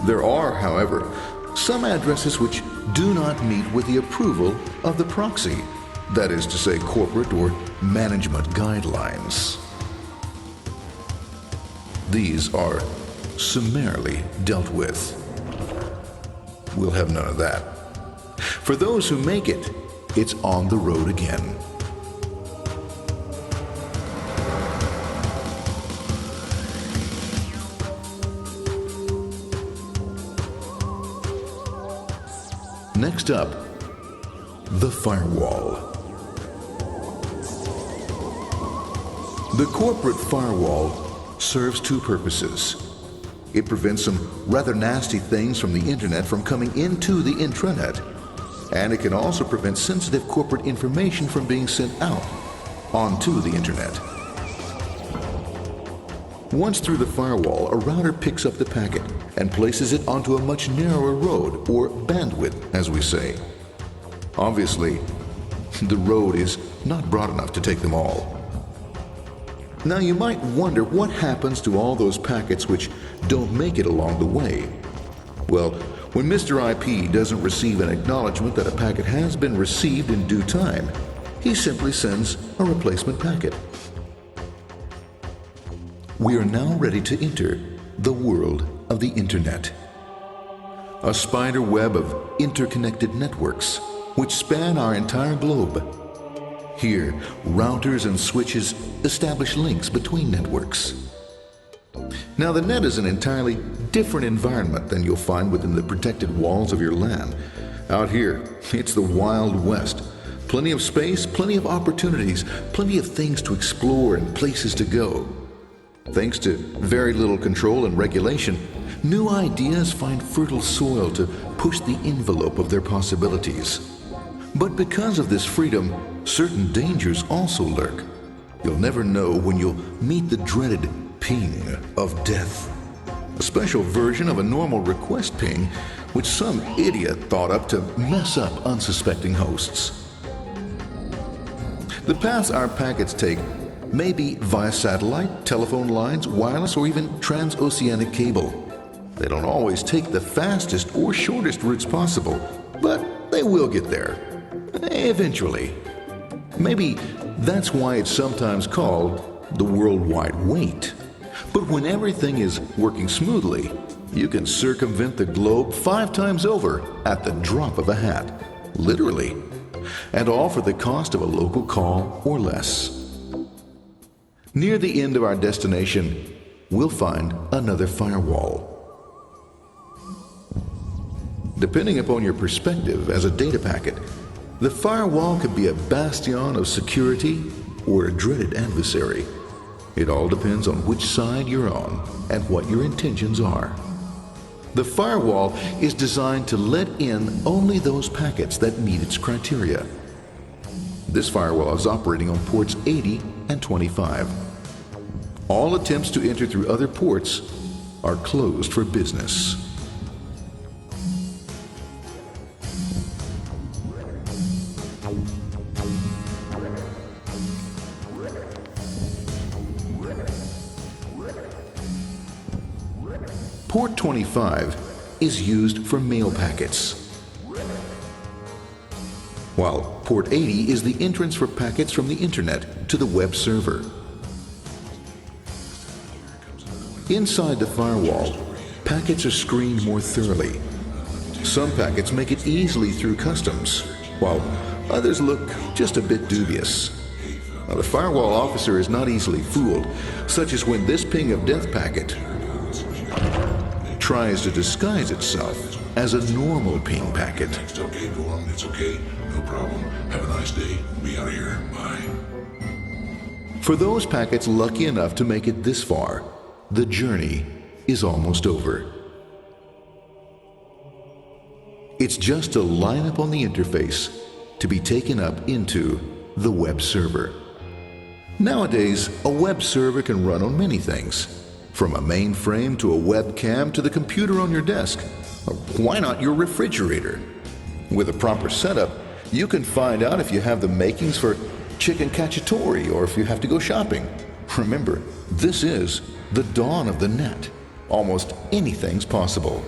There are, however, some addresses which do not meet with the approval of the proxy, that is to say, corporate or management guidelines. These are summarily dealt with. We'll have none of that. For those who make it, it's on the road again. Next up, the firewall. The corporate firewall serves two purposes. It prevents some rather nasty things from the internet from coming into the intranet, and it can also prevent sensitive corporate information from being sent out onto the internet. Once through the firewall, a router picks up the packet and places it onto a much narrower road, or bandwidth, as we say. Obviously, the road is not broad enough to take them all. Now you might wonder what happens to all those packets which don't make it along the way. Well, when Mr. IP doesn't receive an acknowledgement that a packet has been received in due time, he simply sends a replacement packet. We are now ready to enter the world of the Internet. A spider web of interconnected networks which span our entire globe. Here, routers and switches establish links between networks. Now, the net is an entirely different environment than you'll find within the protected walls of your LAN. Out here, it's the Wild West. Plenty of space, plenty of opportunities, plenty of things to explore and places to go. Thanks to very little control and regulation, new ideas find fertile soil to push the envelope of their possibilities. But because of this freedom, certain dangers also lurk. You'll never know when you'll meet the dreaded ping of death. A special version of a normal request ping, which some idiot thought up to mess up unsuspecting hosts. The paths our packets take may be via satellite, telephone lines, wireless, or even transoceanic cable. They don't always take the fastest or shortest routes possible, but they will get there. Eventually. Maybe that's why it's sometimes called the worldwide wait. But when everything is working smoothly, you can circumvent the globe 5 times over at the drop of a hat. Literally. And all for the cost of a local call or less. Near the end of our destination, we'll find another firewall. Depending upon your perspective as a data packet, the firewall could be a bastion of security or a dreaded adversary. It all depends on which side you're on and what your intentions are. The firewall is designed to let in only those packets that meet its criteria. This firewall is operating on ports 80 and 25. All attempts to enter through other ports are closed for business. Port 25 is used for mail packets, while port 80 is the entrance for packets from the internet to the web server. Inside the firewall, packets are screened more thoroughly. Some packets make it easily through customs, while others look just a bit dubious. Now, the firewall officer is not easily fooled, such as when this ping of death packet tries to disguise itself as a normal ping packet. It's okay, go on. It's okay. No problem. Have a nice day. Be out of here. Bye. For those packets lucky enough to make it this far, the journey is almost over. It's just a lineup on the interface to be taken up into the web server. Nowadays, a web server can run on many things, from a mainframe to a webcam to the computer on your desk. Why not your refrigerator? With a proper setup, you can find out if you have the makings for chicken cacciatore or if you have to go shopping. Remember, this is the dawn of the net. Almost anything's possible.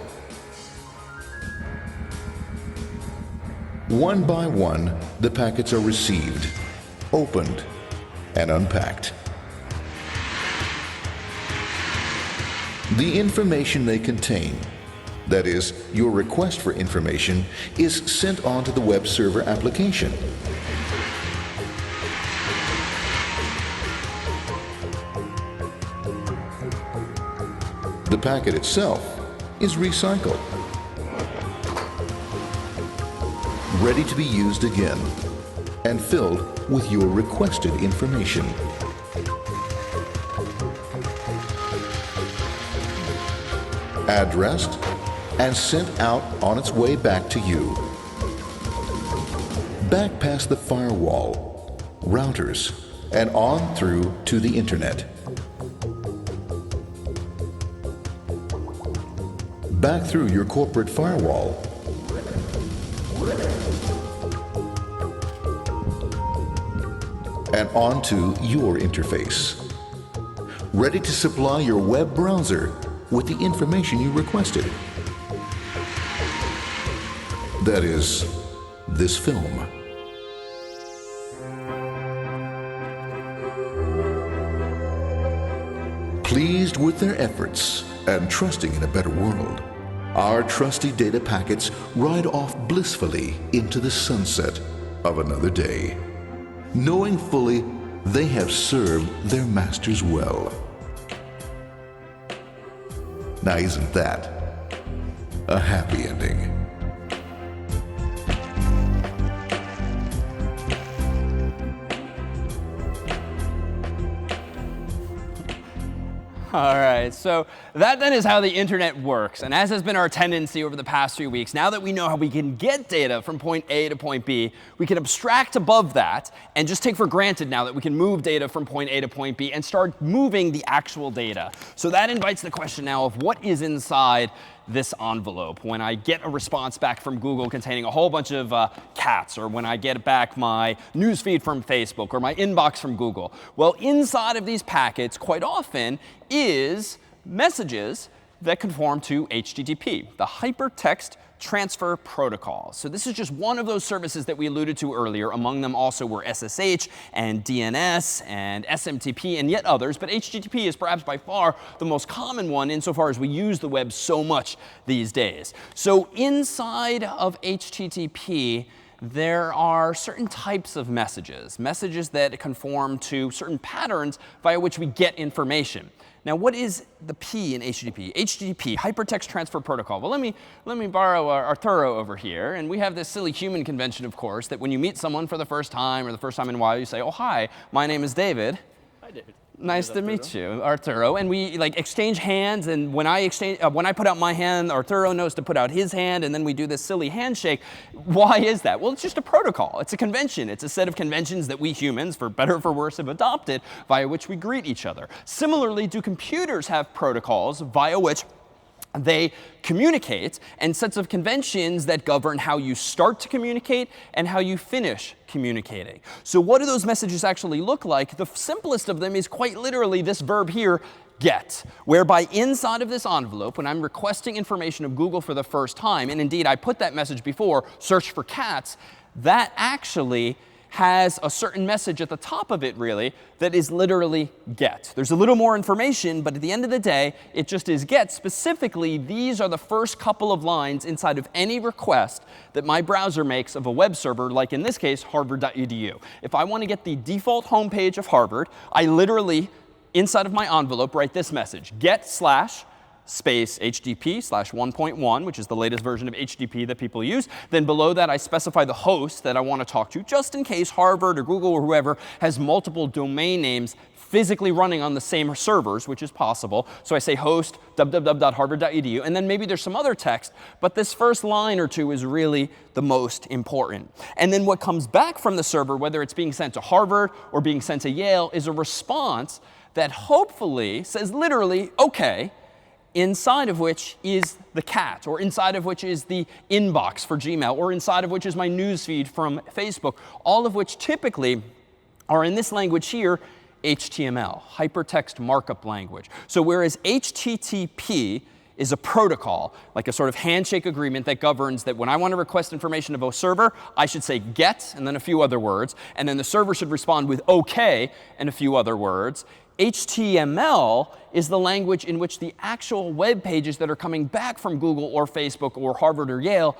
One by one, the packets are received, opened, and unpacked. The information they contain, that is, your request for information, is sent on to the web server application. The packet itself is recycled, ready to be used again, and filled with your requested information. Addressed and sent out on its way back to you. Back past the firewall, routers, and on through to the internet. Back through your corporate firewall. And onto your interface. Ready to supply your web browser with the information you requested. That is, this film. Pleased with their efforts and trusting in a better world, our trusty data packets ride off blissfully into the sunset of another day, knowing fully they have served their masters well. Now, isn't that a happy ending? All right, so that then is how the internet works. And as has been our tendency over the past few weeks, now that we know how we can get data from point A to point B, we can abstract above that and just take for granted now that we can move data from point A to point B and start moving the actual data. So that invites the question now of what is inside this envelope when I get a response back from Google containing a whole bunch of cats, or when I get back my newsfeed from Facebook or my inbox from Google. Well, inside of these packets quite often is messages that conform to HTTP, the Hypertext Transfer Protocol. So this is just one of those services that we alluded to earlier. Among them also were SSH and DNS and SMTP and yet others. But HTTP is perhaps by far the most common one insofar as we use the web so much these days. So inside of HTTP, there are certain types of messages that conform to certain patterns via which we get information. Now, what is the P in HTTP? HTTP, Hypertext Transfer Protocol. Well, let me borrow Arturo over here. And we have this silly human convention, of course, that when you meet someone for the first time or the first time in a while, you say, oh, hi, my name is David. Hi, David. Nice to meet you, Arturo. And we exchange hands, and when I put out my hand, Arturo knows to put out his hand, and then we do this silly handshake. Why is that? Well, it's just a protocol. It's a convention. It's a set of conventions that we humans, for better or for worse, have adopted via which we greet each other. Similarly, do computers have protocols via which they communicate, and sets of conventions that govern how you start to communicate and how you finish communicating? So what do those messages actually look like? The simplest of them is quite literally this verb here, get, whereby inside of this envelope, when I'm requesting information of Google for the first time, and indeed I put that message before, search for cats, that actually has a certain message at the top of it, really, that is literally get. There's a little more information, but at the end of the day, it just is get. Specifically, these are the first couple of lines inside of any request that my browser makes of a web server, like in this case, harvard.edu. If I want to get the default homepage of Harvard, I literally, inside of my envelope, write this message: get slash space HTTP slash 1.1, which is the latest version of HTTP that people use. Then below that, I specify the host that I want to talk to, just in case Harvard or Google or whoever has multiple domain names physically running on the same servers, which is possible. So I say host www.harvard.edu. And then maybe there's some other text. But this first line or two is really the most important. And then what comes back from the server, whether it's being sent to Harvard or being sent to Yale, is a response that hopefully says literally, OK, inside of which is the cat, or inside of which is the inbox for Gmail, or inside of which is my news feed from Facebook, all of which typically are in this language here, HTML, hypertext markup language. So whereas HTTP is a protocol, like a sort of handshake agreement that governs that when I want to request information of a server, I should say get and then a few other words, and then the server should respond with OK and a few other words. HTML is the language in which the actual web pages that are coming back from Google or Facebook or Harvard or Yale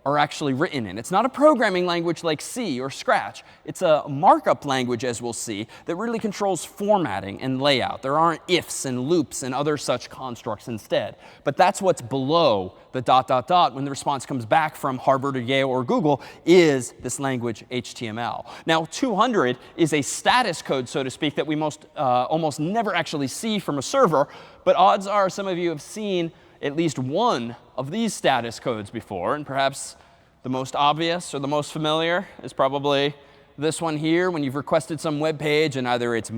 are actually written in. It's not a programming language like C or Scratch. It's a markup language, as we'll see, that really controls formatting and layout. There aren't ifs and loops and other such constructs instead. But that's what's below the ... when the response comes back from Harvard or Yale or Google, is this language HTML. Now, 200 is a status code, so to speak, that we almost never actually see from a server. But odds are some of you have seen at least one of these status codes before. And perhaps the most obvious or the most familiar is probably this one here, when you've requested some web page and either it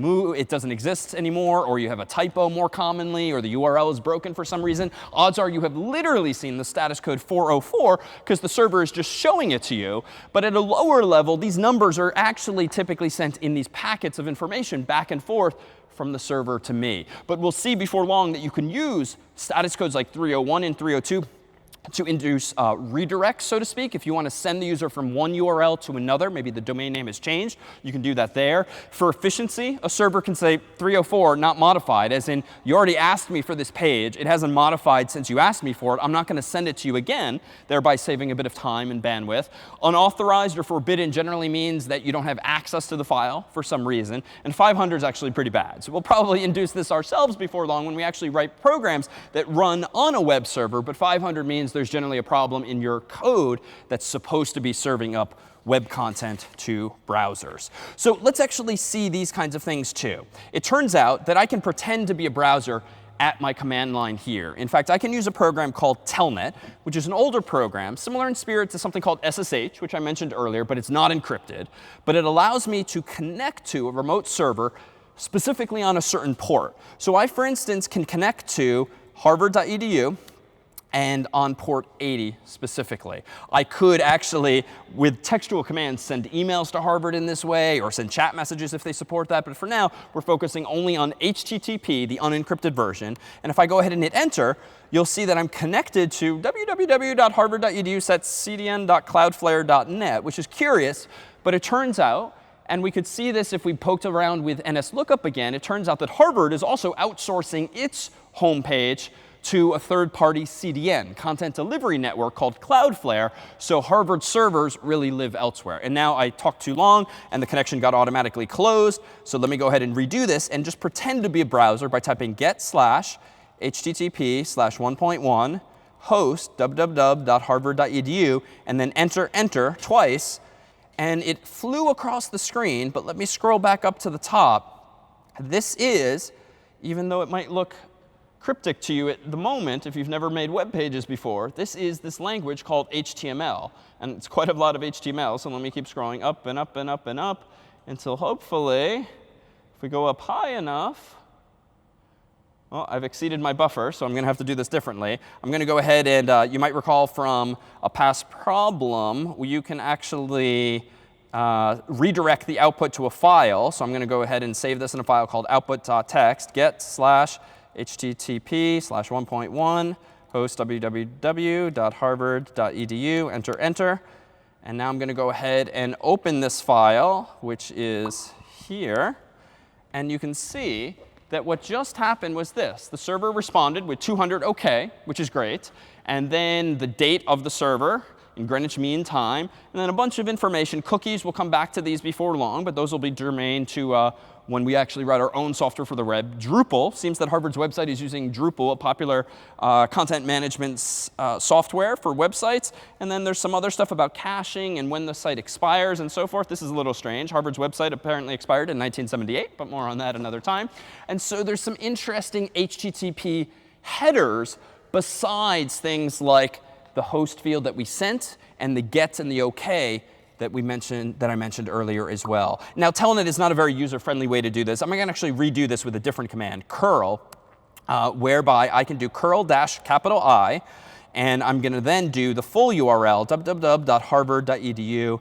doesn't exist anymore, or you have a typo more commonly, or the URL is broken for some reason. Odds are you have literally seen the status code 404 because the server is just showing it to you. But at a lower level, these numbers are actually typically sent in these packets of information back and forth from the server to me. But we'll see before long that you can use status codes like 301 and 302 to induce redirects, so to speak. If you want to send the user from one URL to another, maybe the domain name has changed, you can do that there. For efficiency, a server can say 304 not modified, as in you already asked me for this page. It hasn't modified since you asked me for it. I'm not going to send it to you again, thereby saving a bit of time and bandwidth. Unauthorized or forbidden generally means that you don't have access to the file for some reason. And 500 is actually pretty bad. So we'll probably induce this ourselves before long when we actually write programs that run on a web server. But 500 means there's generally a problem in your code that's supposed to be serving up web content to browsers. So let's actually see these kinds of things too. It turns out that I can pretend to be a browser at my command line here. In fact, I can use a program called Telnet, which is an older program, similar in spirit to something called SSH, which I mentioned earlier, but it's not encrypted. But it allows me to connect to a remote server specifically on a certain port. So I, for instance, can connect to harvard.edu and on port 80 specifically. I could actually, with textual commands, send emails to Harvard in this way, or send chat messages if they support that. But for now, we're focusing only on HTTP, the unencrypted version. And if I go ahead and hit enter, you'll see that I'm connected to www.harvard.edu/cdn.cloudflare.net, which is curious. But it turns out, and we could see this if we poked around with NSLOOKUP again, it turns out that Harvard is also outsourcing its homepage to a third-party CDN, content delivery network called Cloudflare. So Harvard servers really live elsewhere. And now I talked too long, and the connection got automatically closed. So let me go ahead and redo this and just pretend to be a browser by typing get/http/1.1 host www.harvard.edu, and then enter twice. And it flew across the screen. But let me scroll back up to the top. This is, even though it might look cryptic to you at the moment if you've never made web pages before, this is this language called HTML. And it's quite a lot of HTML. So let me keep scrolling up and up and up and up until hopefully, if we go up high enough, well, I've exceeded my buffer, so I'm going to have to do this differently. I'm going to go ahead and you might recall from a past problem, you can actually redirect the output to a file. So I'm going to go ahead and save this in a file called output.txt, get/http/1.1 host www.harvard.edu, enter. And now I'm going to go ahead and open this file, which is here. And you can see that what just happened was this. The server responded with 200 OK, which is great. And then the date of the server in Greenwich Mean Time. And then a bunch of information. Cookies, will come back to these before long, but those will be germane to when we actually write our own software for the web. Drupal, seems that Harvard's website is using Drupal, a popular content management software for websites. And then there's some other stuff about caching and when the site expires and so forth. This is a little strange. Harvard's website apparently expired in 1978, but more on that another time. And so there's some interesting HTTP headers besides things like the host field that we sent and the get and the OK that I mentioned earlier as well. Now, telnet is not a very user-friendly way to do this. I'm going to actually redo this with a different command, curl, whereby I can do curl-I, and I'm going to then do the full URL, www.harvard.edu,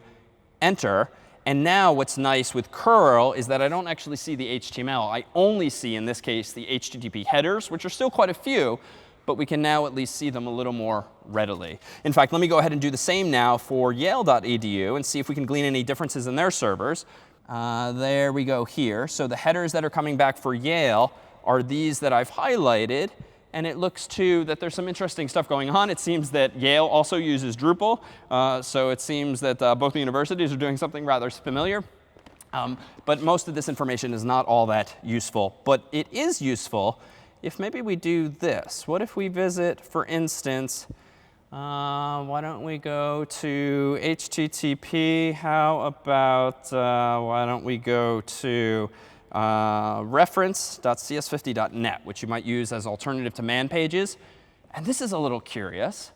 enter. And now what's nice with curl is that I don't actually see the HTML. I only see, in this case, the HTTP headers, which are still quite a few, but we can now at least see them a little more readily. In fact, let me go ahead and do the same now for yale.edu and see if we can glean any differences in their servers. There we go here. So the headers that are coming back for Yale are these that I've highlighted. And it looks, too, that there's some interesting stuff going on. It seems that Yale also uses Drupal. So it seems that both the universities are doing something rather familiar. But most of this information is not all that useful. But it is useful if maybe we do this. What if we visit, for instance, why don't we go to HTTP? How about, why don't we go to reference.cs50.net, which you might use as alternative to man pages. And this is a little curious.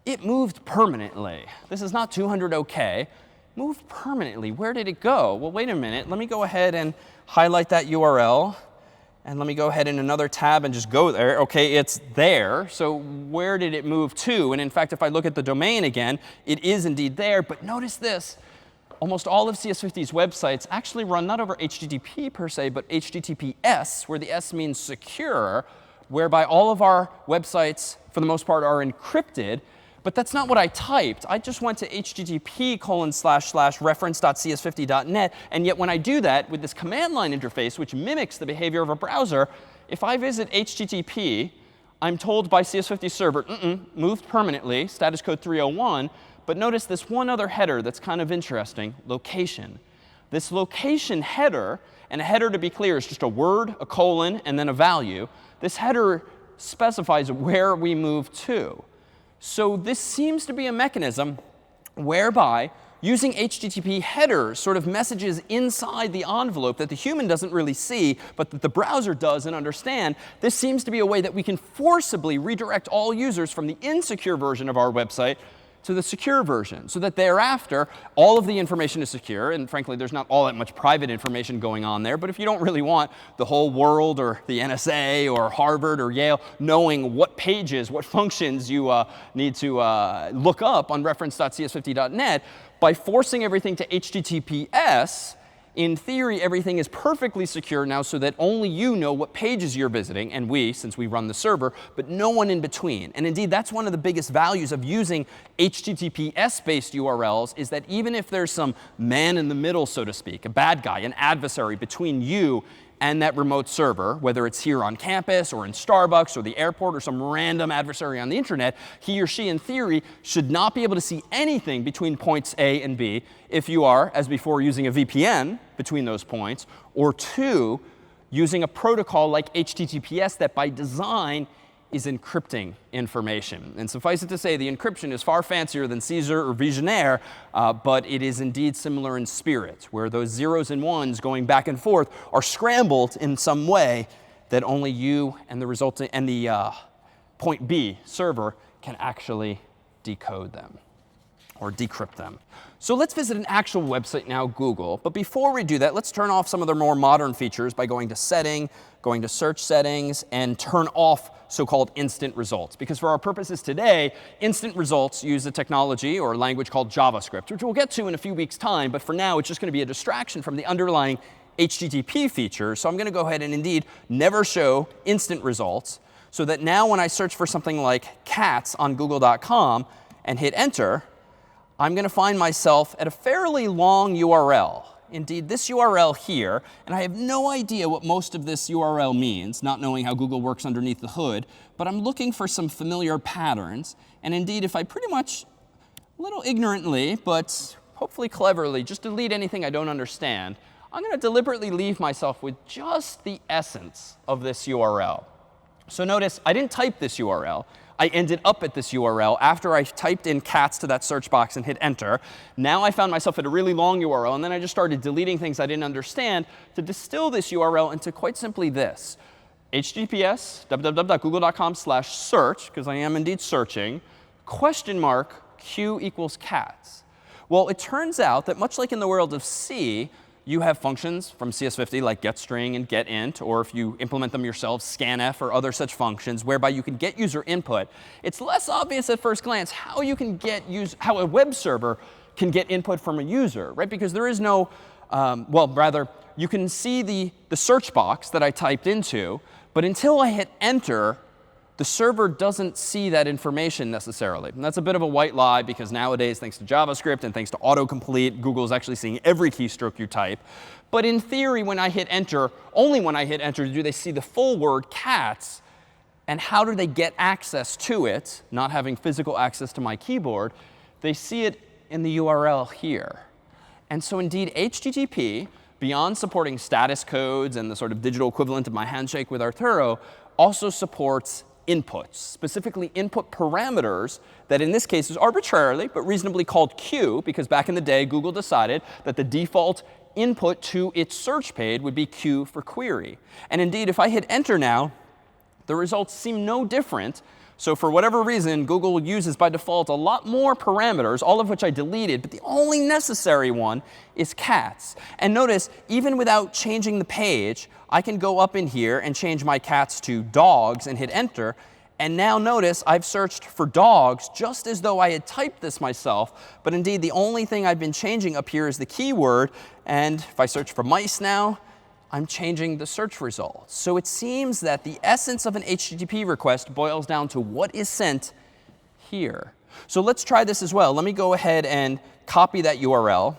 It moved permanently. This is not 200 OK. Moved permanently. Where did it go? Well, wait a minute. Let me go ahead and highlight that URL. And let me go ahead in another tab and just go there. OK, it's there. So where did it move to? And in fact, if I look at the domain again, it is indeed there. But notice this. Almost all of CS50's websites actually run not over HTTP per se, but HTTPS, where the S means secure, whereby all of our websites, for the most part, are encrypted. But that's not what I typed. I just went to http://reference.cs50.net. And yet when I do that with this command line interface, which mimics the behavior of a browser, if I visit HTTP, I'm told by CS50 server, moved permanently, status code 301. But notice this one other header that's kind of interesting, location. This location header, and a header, to be clear, is just a word, a colon, and then a value. This header specifies where we move to. So this seems to be a mechanism whereby using HTTP headers, sort of messages inside the envelope that the human doesn't really see, but that the browser does and understand, this seems to be a way that we can forcibly redirect all users from the insecure version of our website to the secure version, so that thereafter, all of the information is secure. And frankly, there's not all that much private information going on there. But if you don't really want the whole world or the NSA or Harvard or Yale knowing what pages, what functions you need to look up on reference.cs50.net, by forcing everything to HTTPS, in theory, everything is perfectly secure now so that only you know what pages you're visiting, and we, since we run the server, but no one in between. And indeed, that's one of the biggest values of using HTTPS-based URLs, is that even if there's some man in the middle, so to speak, a bad guy, an adversary between you and that remote server, whether it's here on campus or in Starbucks or the airport or some random adversary on the internet, he or she, in theory, should not be able to see anything between points A and B if you are, as before, using a VPN between those points, or 2, using a protocol like HTTPS that by design is encrypting information. And suffice it to say, the encryption is far fancier than Caesar or Vigenère, but it is indeed similar in spirit, where those zeros and ones going back and forth are scrambled in some way that only you and the point B server can actually decode them or decrypt them. So let's visit an actual website now, Google. But before we do that, let's turn off some of their more modern features by going to Setting, going to Search Settings, and turn off so-called instant results. Because for our purposes today, instant results use a technology or a language called JavaScript, which we'll get to in a few weeks' time. But for now, it's just going to be a distraction from the underlying HTTP features. So I'm going to go ahead and indeed never show instant results, so that now when I search for something like cats on google.com and hit Enter, I'm going to find myself at a fairly long URL. Indeed, this URL here, and I have no idea what most of this URL means, not knowing how Google works underneath the hood, but I'm looking for some familiar patterns. And indeed, if I pretty much, a little ignorantly, but hopefully cleverly, just delete anything I don't understand, I'm going to deliberately leave myself with just the essence of this URL. So notice I didn't type this URL. I ended up at this URL after I typed in cats to that search box and hit enter. Now I found myself at a really long URL, and then I just started deleting things I didn't understand to distill this URL into quite simply this: https www.google.com/search, because I am indeed searching, *q equals cats. Well, it turns out that much like in the world of C, you have functions from CS50 like getString and getInt, or if you implement them yourself, scanf or other such functions, whereby you can get user input. It's less obvious at first glance how you can how a web server can get input from a user, right? Because there is no, well, rather, you can see the search box that I typed into, but until I hit enter, the server doesn't see that information necessarily. And that's a bit of a white lie, because nowadays, thanks to JavaScript and thanks to autocomplete, Google is actually seeing every keystroke you type. But in theory, when I hit enter, only when I hit enter do they see the full word cats. And how do they get access to it, not having physical access to my keyboard? They see it in the URL here. And so indeed, HTTP, beyond supporting status codes and the sort of digital equivalent of my handshake with Arturo, also supports inputs, specifically input parameters that in this case is arbitrarily but reasonably called q, because back in the day, Google decided that the default input to its search page would be q for query. And indeed, if I hit enter now, the results seem no different. So for whatever reason, Google uses by default a lot more parameters, all of which I deleted, but the only necessary one is cats. And notice, even without changing the page, I can go up in here and change my cats to dogs and hit enter. And now notice I've searched for dogs just as though I had typed this myself. But indeed, the only thing I've been changing up here is the keyword. And if I search for mice now, I'm changing the search results. So it seems that the essence of an HTTP request boils down to what is sent here. So let's try this as well. Let me go ahead and copy that URL.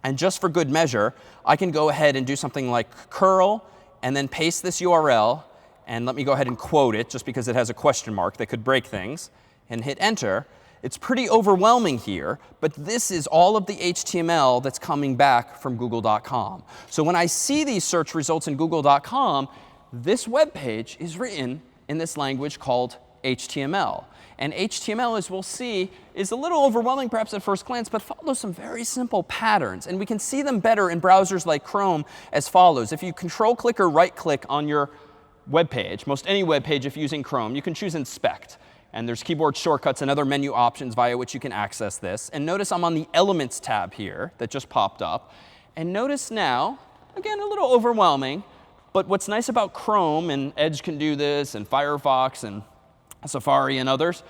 And just for good measure, I can go ahead and do something like curl and then paste this URL. And let me go ahead and quote it, just because it has a question mark that could break things, and hit enter. It's pretty overwhelming here, but this is all of the HTML that's coming back from google.com. So when I see these search results in google.com, this web page is written in this language called HTML. And HTML, as we'll see, is a little overwhelming perhaps at first glance, but follows some very simple patterns. And we can see them better in browsers like Chrome as follows. If you control-click or right-click on your web page, most any web page if using Chrome, you can choose Inspect. And there's keyboard shortcuts and other menu options via which you can access this. And notice I'm on the Elements tab here that just popped up. And notice now, again, a little overwhelming, but what's nice about Chrome, and Edge can do this, and Firefox, and Safari, and others,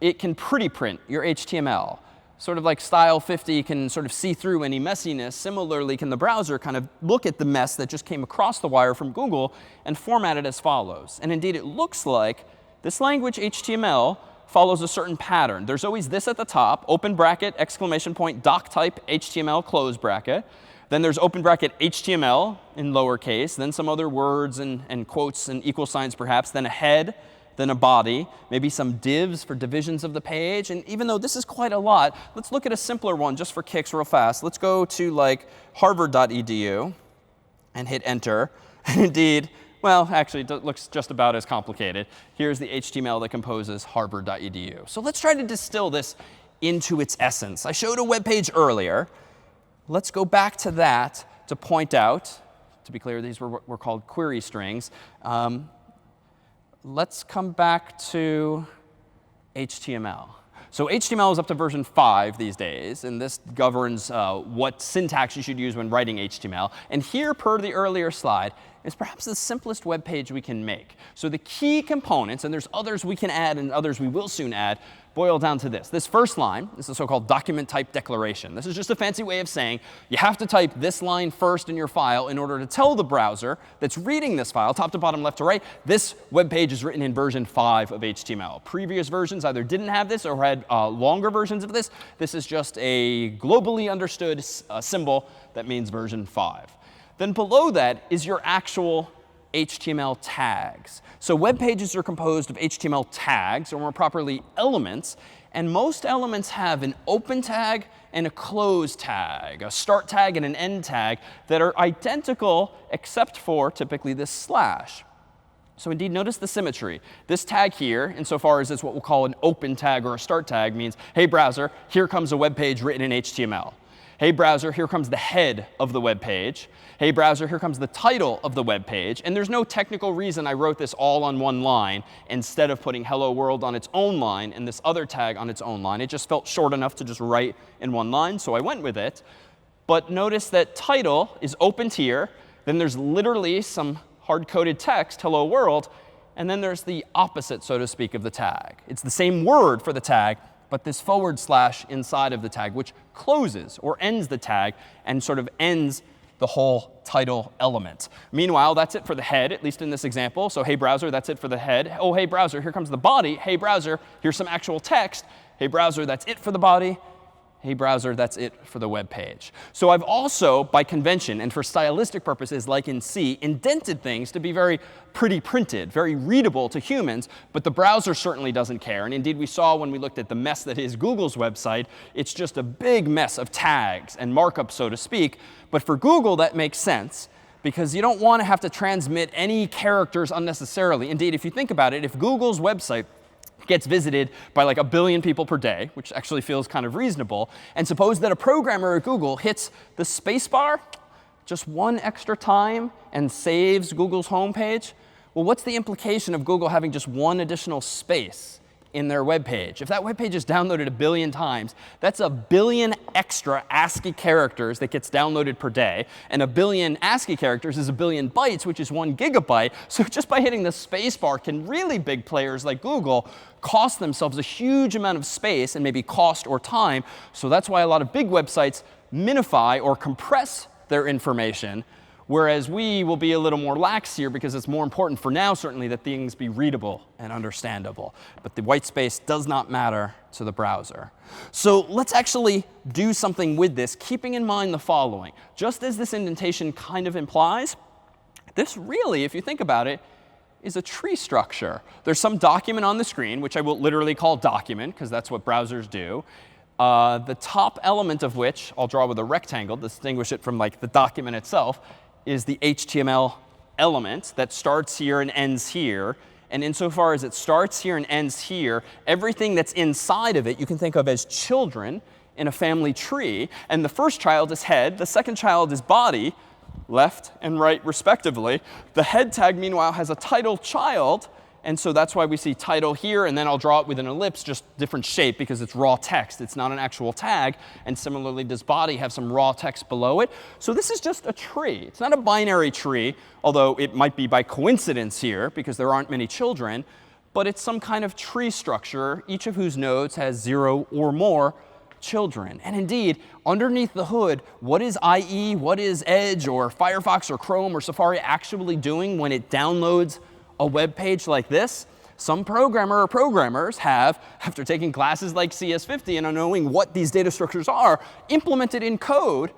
it can pretty print your HTML. Sort of like Style 50 can sort of see through any messiness. Similarly, can the browser kind of look at the mess that just came across the wire from Google and format it as follows. And indeed, it looks like this language, HTML, follows a certain pattern. There's always this at the top, open bracket, exclamation point, doc type, HTML, close bracket. Then there's open bracket HTML in lowercase, then some other words and quotes and equal signs perhaps, then a head, then a body, maybe some divs for divisions of the page. And even though this is quite a lot, let's look at a simpler one just for kicks real fast. Let's go to like harvard.edu and hit enter. And indeed, well, actually, it looks just about as complicated. Here's the HTML that composes harvard.edu. So let's try to distill this into its essence. I showed a web page earlier. Let's go back to that to point out, to be clear, these were called query strings. Let's come back to HTML. So HTML is up to version 5 these days, and this governs what syntax you should use when writing HTML. And here, per the earlier slide, is perhaps the simplest web page we can make. So the key components, and there's others we can add and others we will soon add, boil down to this. This first line is the so-called document type declaration. This is just a fancy way of saying you have to type this line first in your file in order to tell the browser that's reading this file, top to bottom, left to right, this web page is written in version 5 of HTML. Previous versions either didn't have this or had longer versions of this. This is just a globally understood symbol that means version 5. Then below that is your actual HTML tags. So web pages are composed of HTML tags, or more properly, elements. And most elements have an open tag and a close tag, a start tag and an end tag that are identical except for typically this slash. So indeed, notice the symmetry. This tag here, insofar as it's what we'll call an open tag or a start tag, means, hey, browser, here comes a web page written in HTML. Hey, browser, here comes the head of the web page. Hey, browser, here comes the title of the web page. And there's no technical reason I wrote this all on one line instead of putting hello world on its own line and this other tag on its own line. It just felt short enough to just write in one line, so I went with it. But notice that title is opened here. Then there's literally some hard-coded text, hello world. And then there's the opposite, so to speak, of the tag. It's the same word for the tag, but this / inside of the tag, which closes or ends the tag and sort of ends the whole title element. Meanwhile, that's it for the head, at least in this example. So hey, browser, that's it for the head. Oh, hey, browser, here comes the body. Hey, browser, here's some actual text. Hey, browser, that's it for the body. Hey, browser, that's it for the web page. So I've also, by convention and for stylistic purposes, like in C, indented things to be very pretty printed, very readable to humans. But the browser certainly doesn't care. And indeed, we saw when we looked at the mess that is Google's website, it's just a big mess of tags and markup, so to speak. But for Google, that makes sense, because you don't want to have to transmit any characters unnecessarily. Indeed, if you think about it, if Google's website gets visited by like 1 billion people per day, which actually feels kind of reasonable, and suppose that a programmer at Google hits the spacebar just one extra time and saves Google's homepage, well, what's the implication of Google having just one additional space in their web page? If that web page is downloaded 1 billion times, that's 1 billion extra ASCII characters that gets downloaded per day. And 1 billion ASCII characters is 1 billion bytes, which is 1 gigabyte. So just by hitting the space bar, can really big players like Google cost themselves a huge amount of space and maybe cost or time. So that's why a lot of big websites minify or compress their information, whereas we will be a little more lax here because it's more important for now, certainly, that things be readable and understandable. But the white space does not matter to the browser. So let's actually do something with this, keeping in mind the following. Just as this indentation kind of implies, this really, if you think about it, is a tree structure. There's some document on the screen, which I will literally call document, because that's what browsers do. The top element of which, I'll draw with a rectangle to distinguish it from like the document itself, is the HTML element that starts here and ends here. And insofar as it starts here and ends here, everything that's inside of it you can think of as children in a family tree. And the first child is head. The second child is body, left and right respectively. The head tag, meanwhile, has a title child. And so that's why we see title here. And then I'll draw it with an ellipse, just different shape because it's raw text. It's not an actual tag. And similarly, does body have some raw text below it? So this is just a tree. It's not a binary tree, although it might be by coincidence here because there aren't many children. But it's some kind of tree structure, each of whose nodes has 0 or more children. And indeed, underneath the hood, what is IE, what is Edge, or Firefox, or Chrome, or Safari actually doing when it downloads a web page like this? Some programmer or programmers have, after taking classes like CS50 and knowing what these data structures are, implemented in code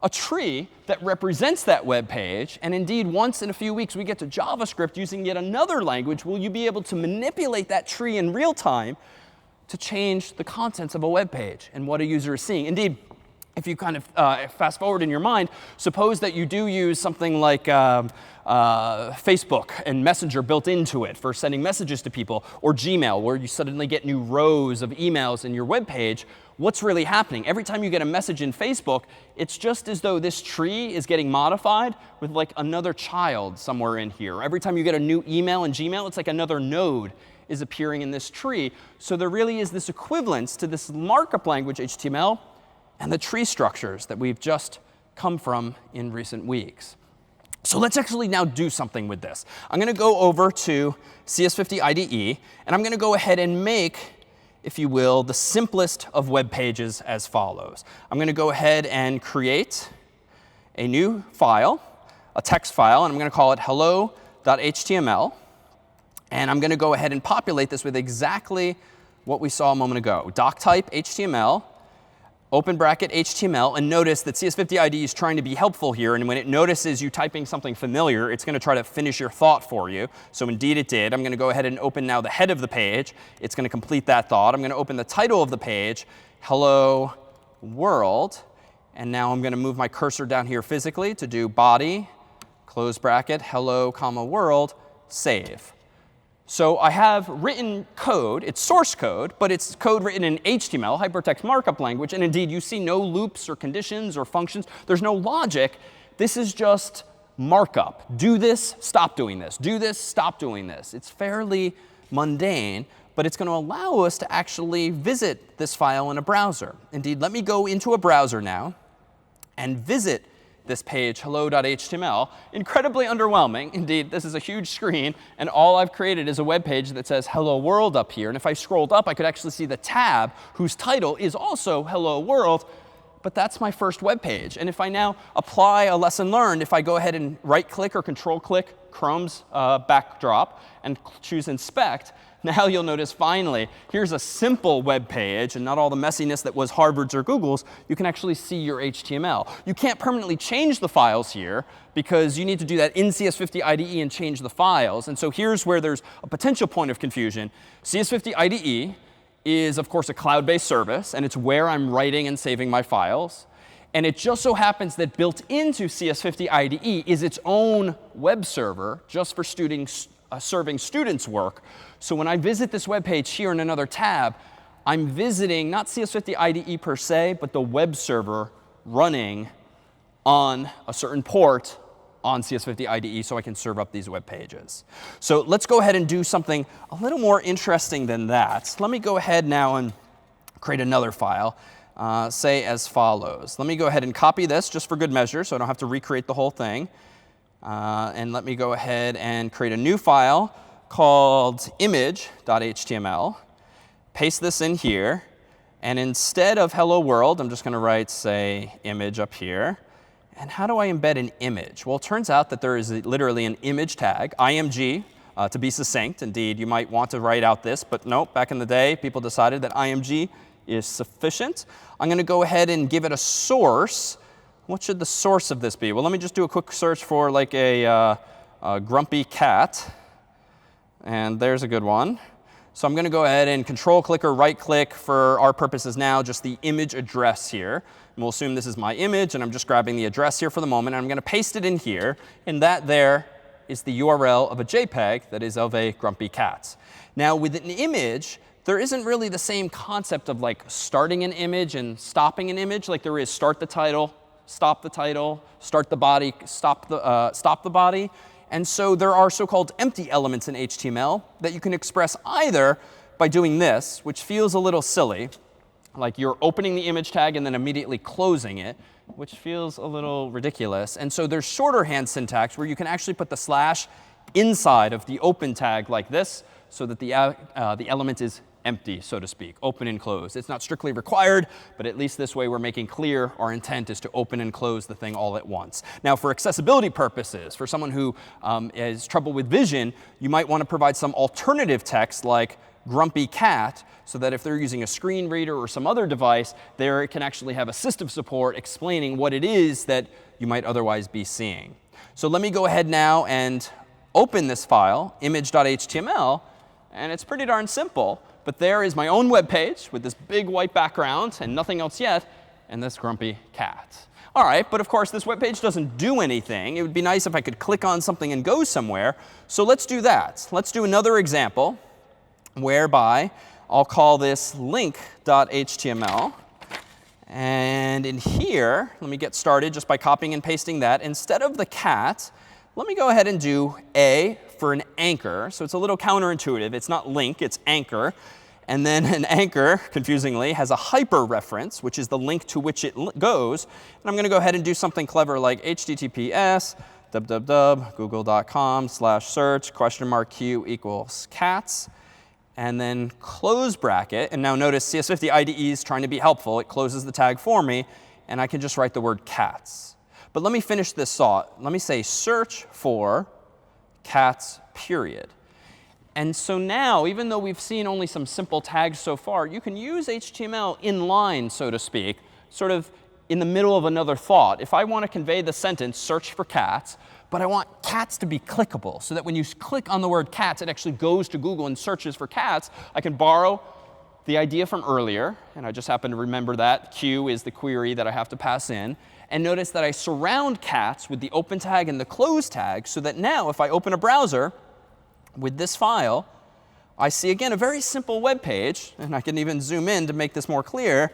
a tree that represents that web page. And indeed, once in a few weeks we get to JavaScript using yet another language, will you be able to manipulate that tree in real time to change the contents of a web page and what a user is seeing. Indeed, if you kind of fast forward in your mind, suppose that you do use something like Facebook and Messenger built into it for sending messages to people, or Gmail, where you suddenly get new rows of emails in your web page. What's really happening? Every time you get a message in Facebook, it's just as though this tree is getting modified with like another child somewhere in here. Every time you get a new email in Gmail, it's like another node is appearing in this tree. So there really is this equivalence to this markup language, HTML, and the tree structures that we've just come from in recent weeks. So let's actually now do something with this. I'm going to go over to CS50 IDE, and I'm going to go ahead and make, if you will, the simplest of web pages as follows. I'm going to go ahead and create a new file, a text file, and I'm going to call it hello.html. And I'm going to go ahead and populate this with exactly what we saw a moment ago. Doc type HTML, open bracket HTML. And notice that CS50 IDE is trying to be helpful here. And when it notices you typing something familiar, it's going to try to finish your thought for you. So indeed it did. I'm going to go ahead and open now the head of the page. It's going to complete that thought. I'm going to open the title of the page, Hello World. And now I'm going to move my cursor down here physically to do body, close bracket, hello, comma, world, save. So I have written code. It's source code, but it's code written in HTML, hypertext markup language. And indeed, you see no loops or conditions or functions. There's no logic. This is just markup. Do this, stop doing this. Do this, stop doing this. It's fairly mundane, but it's going to allow us to actually visit this file in a browser. Indeed, let me go into a browser now and visit this page, hello.html. Incredibly underwhelming. Indeed, this is a huge screen, and all I've created is a web page that says hello world up here. And if I scrolled up, I could actually see the tab whose title is also hello world. But that's my first web page. And if I now apply a lesson learned, if I go ahead and right-click or control-click Chrome's backdrop and choose inspect, now you'll notice finally, here's a simple web page and not all the messiness that was Harvard's or Google's. You can actually see your HTML. You can't permanently change the files here because you need to do that in CS50 IDE and change the files. And so here's where there's a potential point of confusion. CS50 IDE is, of course, a cloud-based service, and it's where I'm writing and saving my files. And it just so happens that built into CS50 IDE is its own web server just for serving students work. So when I visit this web page here in another tab, I'm visiting not CS50 IDE per se, but the web server running on a certain port on CS50 IDE so I can serve up these web pages. So let's go ahead and do something a little more interesting than that. Let me go ahead now and create another file. Say as follows. Let me go ahead and copy this just for good measure so I don't have to recreate the whole thing. And let me go ahead and create a new file called image.html. Paste this in here. And instead of hello world, I'm just going to write, say, image up here. And how do I embed an image? Well, it turns out that there is literally an image tag, img, to be succinct. Indeed, you might want to write out this. But nope, back in the day, people decided that img is sufficient. I'm going to go ahead and give it a source. What should the source of this be? Well, let me just do a quick search for like a grumpy cat. And there's a good one. So I'm going to go ahead and control-click or right-click for our purposes now, just the image address here. And we'll assume this is my image, and I'm just grabbing the address here for the moment. And I'm going to paste it in here. And that there is the URL of a JPEG that is of a grumpy cat. Now, with an image, there isn't really the same concept of like starting an image and stopping an image like there is start the title, stop the body, stop the body. And so there are so-called empty elements in HTML that you can express either by doing this, which feels a little silly, like you're opening the image tag and then immediately closing it, which feels a little ridiculous. And so there's shorter hand syntax where you can actually put the slash inside of the open tag like this so that the element is empty, so to speak, open and close. It's not strictly required, but at least this way we're making clear our intent is to open and close the thing all at once. Now, for accessibility purposes, for someone who has trouble with vision, you might want to provide some alternative text like grumpy cat so that if they're using a screen reader or some other device, there it can actually have assistive support explaining what it is that you might otherwise be seeing. So let me go ahead now and open this file, image.html, and it's pretty darn simple. But there is my own web page with this big white background and nothing else yet, and this grumpy cat. All right, but of course, this web page doesn't do anything. It would be nice if I could click on something and go somewhere. So let's do that. Let's do another example whereby I'll call this link.html. And in here, let me get started just by copying and pasting that. Instead of the cat, let me go ahead and do A for an anchor. So it's a little counterintuitive. It's not link, it's anchor. And then an anchor, confusingly, has a hyperreference, which is the link to which it goes. And I'm going to go ahead and do something clever like https www.google.com/search $Q equals cats. And then close bracket. And now notice CS50 IDE is trying to be helpful. It closes the tag for me. And I can just write the word cats. But let me finish this thought. Let me say search for cats, period. And so now, even though we've seen only some simple tags so far, you can use HTML in line, so to speak, sort of in the middle of another thought. If I want to convey the sentence, search for cats, but I want cats to be clickable so that when you click on the word cats, it actually goes to Google and searches for cats, I can borrow the idea from earlier. And I just happen to remember that Q is the query that I have to pass in. And notice that I surround cats with the open tag and the close tag so that now if I open a browser with this file, I see, again, a very simple web page. And I can even zoom in to make this more clear.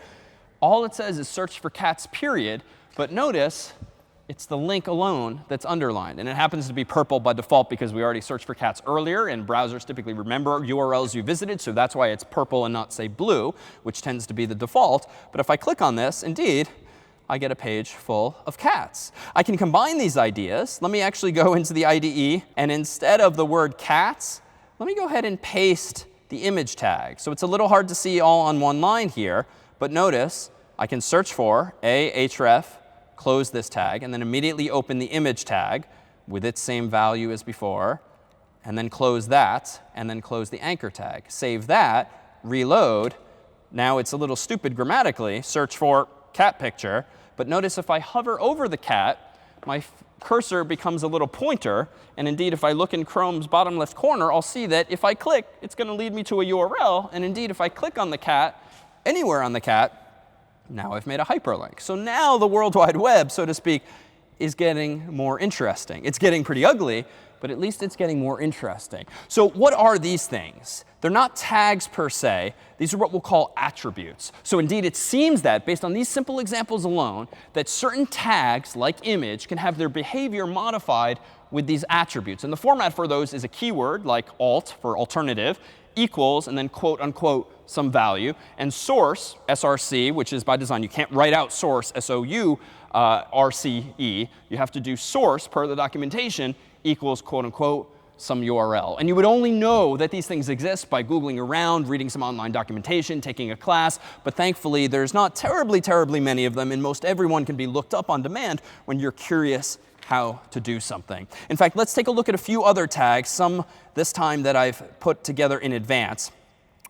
All it says is search for cats, period. But notice it's the link alone that's underlined. And it happens to be purple by default because we already searched for cats earlier. And browsers typically remember URLs you visited. So that's why it's purple and not, say, blue, which tends to be the default. But if I click on this, indeed, I get a page full of cats. I can combine these ideas. Let me actually go into the IDE. And instead of the word cats, let me go ahead and paste the image tag. So it's a little hard to see all on one line here. But notice I can search for href, close this tag, and then immediately open the image tag with its same value as before, and then close that, and then close the anchor tag. Save that, reload. Now it's a little stupid grammatically, search for cat picture. But notice if I hover over the cat, my cursor becomes a little pointer. And indeed, if I look in Chrome's bottom left corner, I'll see that if I click, it's going to lead me to a URL. And indeed, if I click on the cat, anywhere on the cat, now I've made a hyperlink. So now the World Wide Web, so to speak, is getting more interesting. It's getting pretty ugly, but at least it's getting more interesting. So what are these things? They're not tags per se. These are what we'll call attributes. So indeed, it seems that, based on these simple examples alone, that certain tags, like image, can have their behavior modified with these attributes. And the format for those is a keyword, like alt for alternative, equals, and then quote unquote some value, and source, src, which is by design. You can't write out source, S-O-U-R-C-E. You have to do source, per the documentation, equals quote unquote some URL. And you would only know that these things exist by Googling around, reading some online documentation, taking a class. But thankfully, there's not terribly, terribly many of them. And most everyone can be looked up on demand when you're curious how to do something. In fact, let's take a look at a few other tags, some this time that I've put together in advance.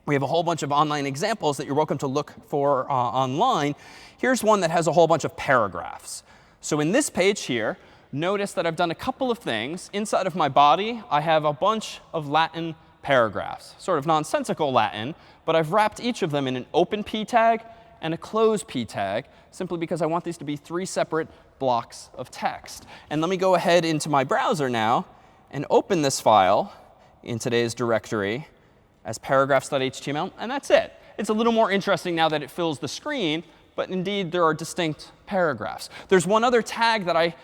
We have a whole bunch of online examples that you're welcome to look for online. Here's one that has a whole bunch of paragraphs. So in this page here, notice that I've done a couple of things. Inside of my body, I have a bunch of Latin paragraphs, sort of nonsensical Latin. But I've wrapped each of them in an open p tag and a close p tag, simply because I want these to be 3 separate blocks of text. And let me go ahead into my browser now and open this file in today's directory as paragraphs.html, and that's it. It's a little more interesting now that it fills the screen, but indeed there are distinct paragraphs. There's one other tag that I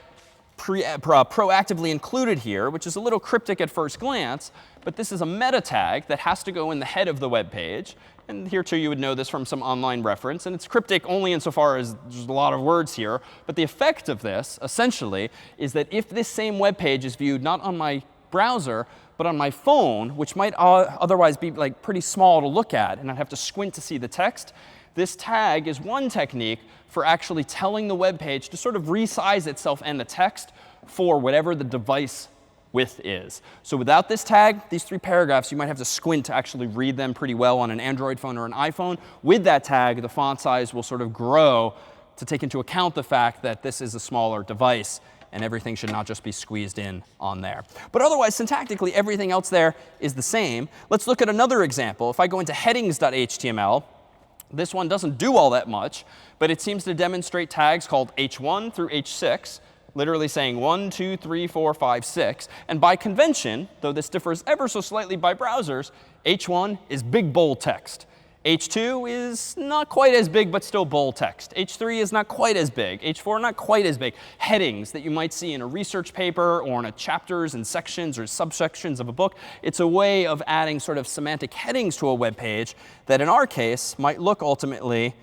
proactively included here, which is a little cryptic at first glance, but this is a meta tag that has to go in the head of the web page. And here, too, you would know this from some online reference. And it's cryptic only insofar as there's a lot of words here. But the effect of this, essentially, is that if this same web page is viewed not on my browser, but on my phone, which might otherwise be like pretty small to look at, and I'd have to squint to see the text, this tag is one technique for actually telling the web page to sort of resize itself and the text for whatever the device width is. So without this tag, these 3 paragraphs, you might have to squint to actually read them pretty well on an Android phone or an iPhone. With that tag, the font size will sort of grow to take into account the fact that this is a smaller device, and everything should not just be squeezed in on there. But otherwise, syntactically, everything else there is the same. Let's look at another example. If I go into headings.html, this one doesn't do all that much, but it seems to demonstrate tags called h1 through h6, literally saying 1, 2, 3, 4, 5, 6. And by convention, though this differs ever so slightly by browsers, h1 is big, bold text. h2 is not quite as big, but still bold text. h3 is not quite as big. h4 not quite as big. Headings that you might see in a research paper or in a chapters and sections or subsections of a book. It's a way of adding sort of semantic headings to a web page that, in our case, might look ultimately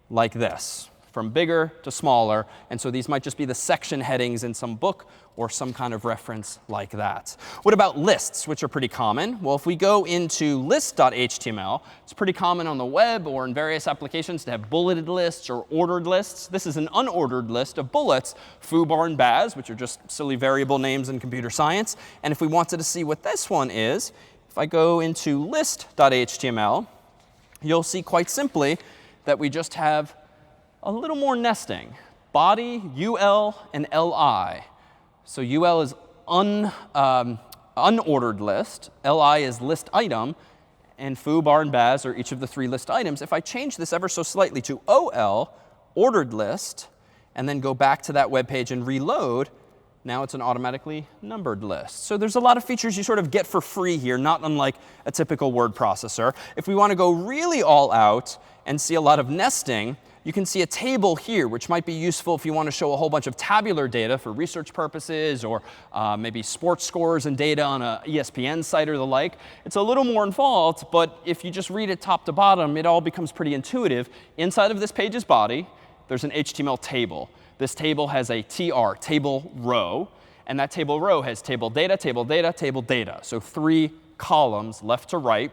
like this. from bigger to smaller. And so these might just be the section headings in some book or some kind of reference like that. What about lists, which are pretty common? Well, if we go into list.html, it's pretty common on the web or in various applications to have bulleted lists or ordered lists. This is an unordered list of bullets, foo, bar, and baz, which are just silly variable names in computer science. And if we wanted to see what this one is, if I go into list.html, you'll see quite simply that we just have a little more nesting. Body, UL, and LI. So UL is unordered list. LI is list item. And foo, bar, and baz are each of the 3 list items. If I change this ever so slightly to OL, ordered list, and then go back to that web page and reload, now it's an automatically numbered list. So there's a lot of features you sort of get for free here, not unlike a typical word processor. If we want to go really all out and see a lot of nesting, you can see a table here, which might be useful if you want to show a whole bunch of tabular data for research purposes, or maybe sports scores and data on a ESPN site or the like. It's a little more involved, but if you just read it top to bottom, it all becomes pretty intuitive. Inside of this page's body, there's an HTML table. This table has a TR, table row, and that table row has table data, table data, table data. So 3 columns left to right.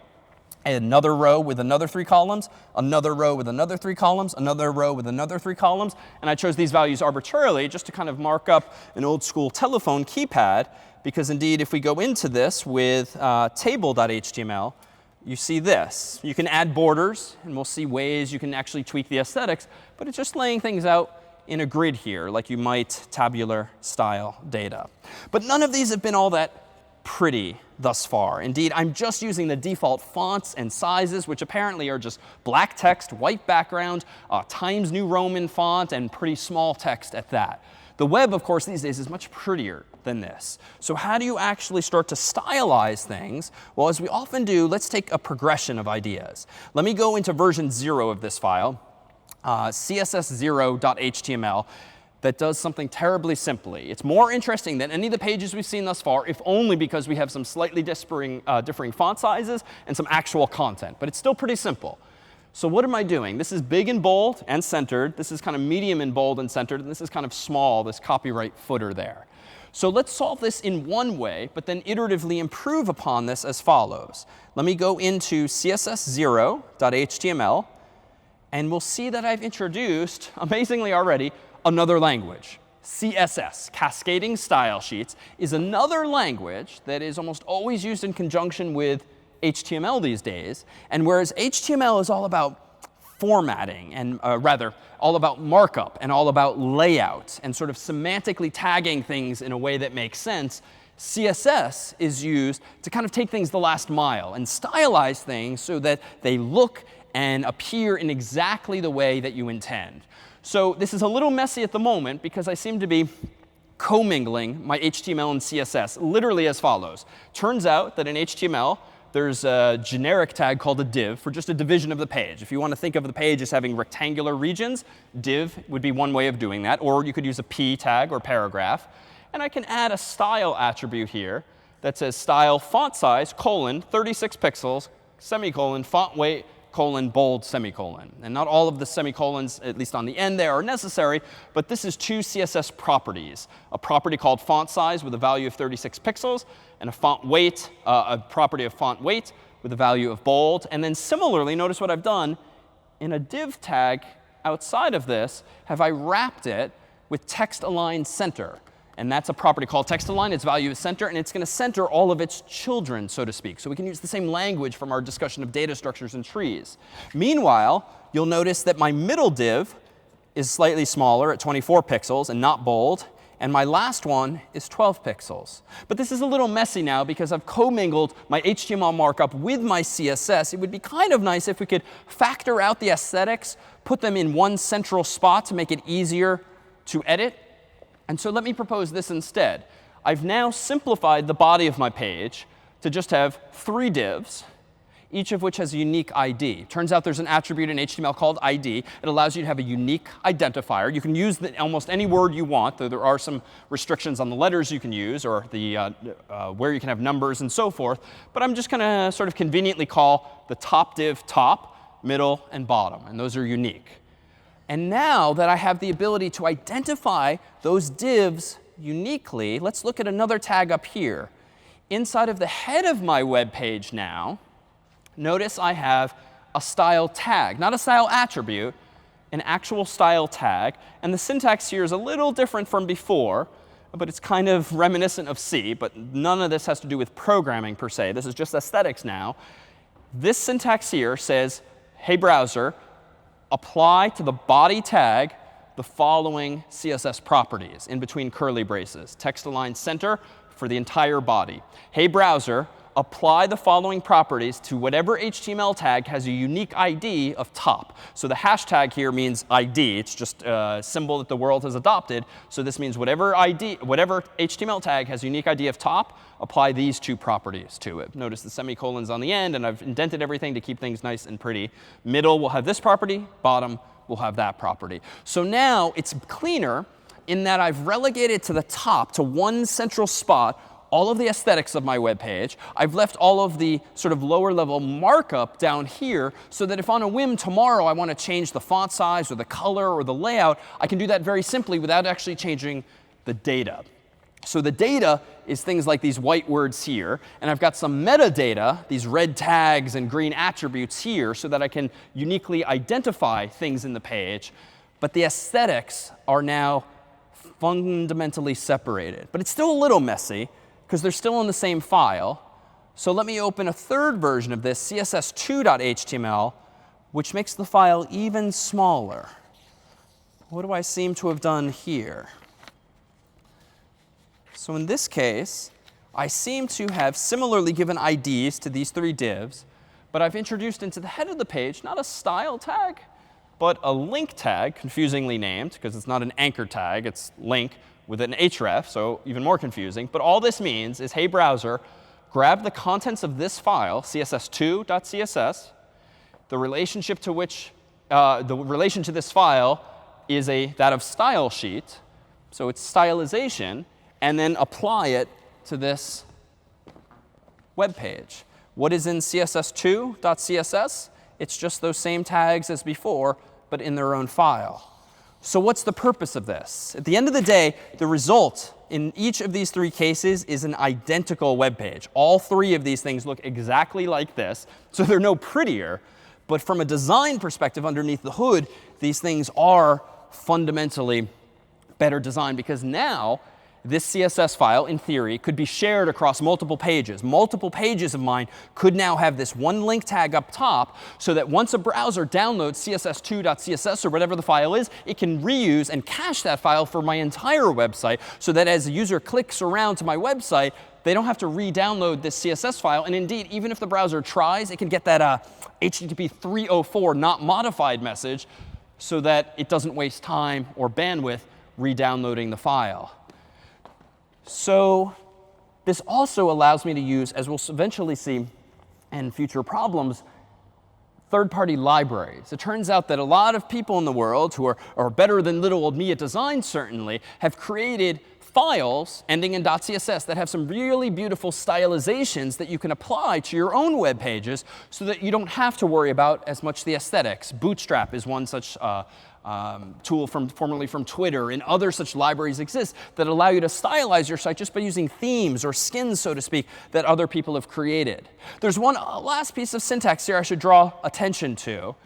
Another row with another 3 columns, another row with another 3 columns, another row with another 3 columns. And I chose these values arbitrarily just to kind of mark up an old school telephone keypad, because indeed, if we go into this with table.html, you see this. You can add borders, and we'll see ways you can actually tweak the aesthetics, but it's just laying things out in a grid here, like you might tabular style data. But none of these have been all that pretty thus far. Indeed, I'm just using the default fonts and sizes, which apparently are just black text, white background, Times New Roman font, and pretty small text at that. The web, of course, these days is much prettier than this. So how do you actually start to stylize things? Well, as we often do, let's take a progression of ideas. Let me go into version 0 of this file, css0.html. That does something terribly simply. It's more interesting than any of the pages we've seen thus far, if only because we have some slightly differing font sizes and some actual content. But it's still pretty simple. So what am I doing? This is big and bold and centered. This is kind of medium and bold and centered. And this is kind of small, this copyright footer there. So let's solve this in one way, but then iteratively improve upon this as follows. Let me go into css0.html, and we'll see that I've introduced, amazingly already, another language. CSS, Cascading Style Sheets, is another language that is almost always used in conjunction with HTML these days. And whereas HTML is all about formatting, and rather, all about markup and all about layout and sort of semantically tagging things in a way that makes sense, CSS is used to kind of take things the last mile and stylize things so that they look and appear in exactly the way that you intend. So this is a little messy at the moment because I seem to be commingling my HTML and CSS literally as follows. Turns out that in HTML, there's a generic tag called a div for just a division of the page. If you want to think of the page as having rectangular regions, div would be one way of doing that. Or you could use a p tag or paragraph. And I can add a style attribute here that says style font size, colon, 36 pixels, semicolon, font weight, colon, bold, semicolon. And not all of the semicolons, at least on the end there, are necessary. But this is 2 CSS properties. A property called font size with a value of 36 pixels, and a font weight, a property of font weight with a value of bold. And then similarly, notice what I've done. In a div tag outside of this, have I wrapped it with text align center. And that's a property called text align. Its value is center, and it's going to center all of its children, so to speak. So we can use the same language from our discussion of data structures and trees. Meanwhile, you'll notice that my middle div is slightly smaller at 24 pixels and not bold. And my last one is 12 pixels. But this is a little messy now because I've commingled my HTML markup with my CSS. It would be kind of nice if we could factor out the aesthetics, put them in one central spot to make it easier to edit. And so let me propose this instead. I've now simplified the body of my page to just have 3 divs, each of which has a unique ID. Turns out there's an attribute in HTML called ID. It allows you to have a unique identifier. You can use almost any word you want, though there are some restrictions on the letters you can use or the where you can have numbers and so forth. But I'm just going to sort of conveniently call the top div top, middle, and bottom. And those are unique. And now that I have the ability to identify those divs uniquely, let's look at another tag up here. Inside of the head of my web page now, notice I have a style tag, not a style attribute, an actual style tag. And the syntax here is a little different from before, but it's kind of reminiscent of C. But none of this has to do with programming per se. This is just aesthetics now. This syntax here says, hey, browser, apply to the body tag the following CSS properties in between curly braces. Text align center for the entire body. Hey, browser, apply the following properties to whatever HTML tag has a unique ID of top. So the hashtag here means ID. It's just a symbol that the world has adopted. So this means whatever HTML tag has a unique ID of top, apply these two properties to it. Notice the semicolons on the end, and I've indented everything to keep things nice and pretty. Middle will have this property. Bottom will have that property. So now it's cleaner in that I've relegated to the top, to one central spot, all of the aesthetics of my web page. I've left all of the sort of lower level markup down here so that if on a whim tomorrow I want to change the font size or the color or the layout, I can do that very simply without actually changing the data. So the data is things like these white words here. And I've got some metadata, these red tags and green attributes here, so that I can uniquely identify things in the page. But the aesthetics are now fundamentally separated. But it's still a little messy, because they're still in the same file. So let me open a third version of this, css2.html, which makes the file even smaller. What do I seem to have done here? So in this case, I seem to have similarly given IDs to these three divs. But I've introduced into the head of the page not a style tag, but a link tag, confusingly named, because it's not an anchor tag. It's link with an href, so even more confusing. But all this means is, hey, browser, grab the contents of this file, css2.css. The relationship to which the relation to this file is that of style sheet. So it's stylization. And then apply it to this web page. What is in css2.css? It's just those same tags as before, but in their own file. So what's the purpose of this? At the end of the day, the result in each of these three cases is an identical web page. All three of these things look exactly like this. So they're no prettier. But from a design perspective underneath the hood, these things are fundamentally better designed, because now this CSS file, in theory, could be shared across multiple pages. Multiple pages of mine could now have this one link tag up top, so that once a browser downloads css2.css or whatever the file is, it can reuse and cache that file for my entire website, so that as a user clicks around to my website, they don't have to re-download this CSS file. And indeed, even if the browser tries, it can get that HTTP 304 not modified message, so that it doesn't waste time or bandwidth re-downloading the file. So this also allows me to use, as we'll eventually see in future problems, third-party libraries. It turns out that a lot of people in the world who are better than little old me at design, certainly, have created files ending in .css that have some really beautiful stylizations that you can apply to your own web pages, so that you don't have to worry about as much the aesthetics. Bootstrap is one such tool formerly from Twitter, and other such libraries exist that allow you to stylize your site just by using themes or skins, so to speak, that other people have created. There's one last piece of syntax here I should draw attention to,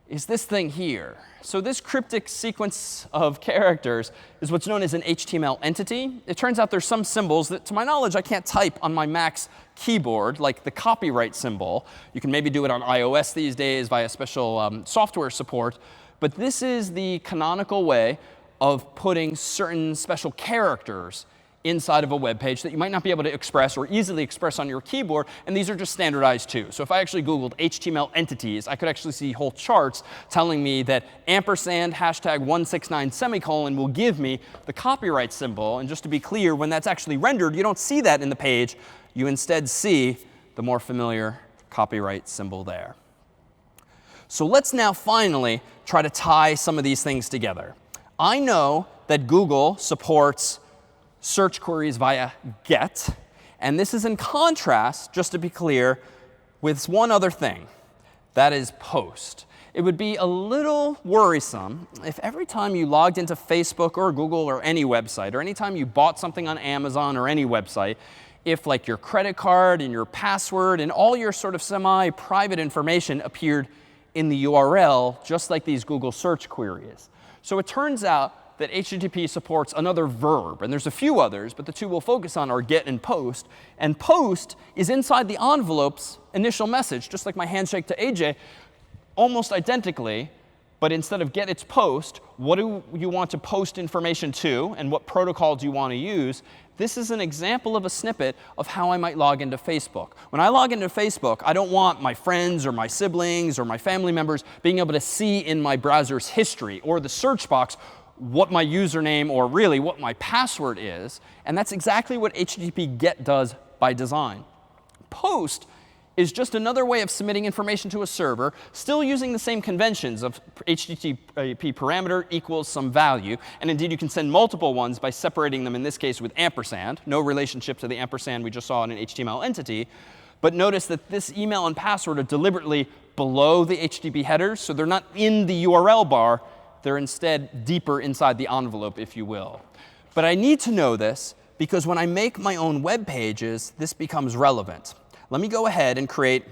is this thing here. So this cryptic sequence of characters is what's known as an HTML entity. It turns out there's some symbols that, to my knowledge, I can't type on my Mac's keyboard, like the copyright symbol. You can maybe do it on iOS these days via special software support. But this is the canonical way of putting certain special characters inside of a web page that you might not be able to express or easily express on your keyboard. And these are just standardized too. So if I actually Googled HTML entities, I could actually see whole charts telling me that ampersand hashtag 169 semicolon will give me the copyright symbol. And just to be clear, when that's actually rendered, you don't see that in the page. You instead see the more familiar copyright symbol there. So let's now finally try to tie some of these things together. I know that Google supports search queries via GET. And this is in contrast, just to be clear, with one other thing. That is POST. it would be a little worrisome if every time you logged into Facebook or Google or any website, or anytime you bought something on Amazon or any website, if like your credit card and your password and all your sort of semi-private information appeared in the URL, just like these Google search queries. So it turns out that HTTP supports another verb. And there's a few others, but the two we'll focus on are get and post. And post is inside the envelope's initial message, just like my handshake to AJ, almost identically. But instead of get, it's post. What do you want to post information to, and what protocol do you want to use? This is an example of a snippet of how I might log into Facebook. When I log into Facebook, I don't want my friends or my siblings or my family members being able to see in my browser's history or the search box what my username or really what my password is. And that's exactly what HTTP GET does by design. Post is just another way of submitting information to a server, still using the same conventions of HTTP parameter equals some value. And indeed, you can send multiple ones by separating them, in this case, with ampersand. No relationship to the ampersand we just saw in an HTML entity. But notice that this email and password are deliberately below the HTTP headers. So they're not in the URL bar. They're instead deeper inside the envelope, if you will. But I need to know this because when I make my own web pages, this becomes relevant. Let me go ahead and create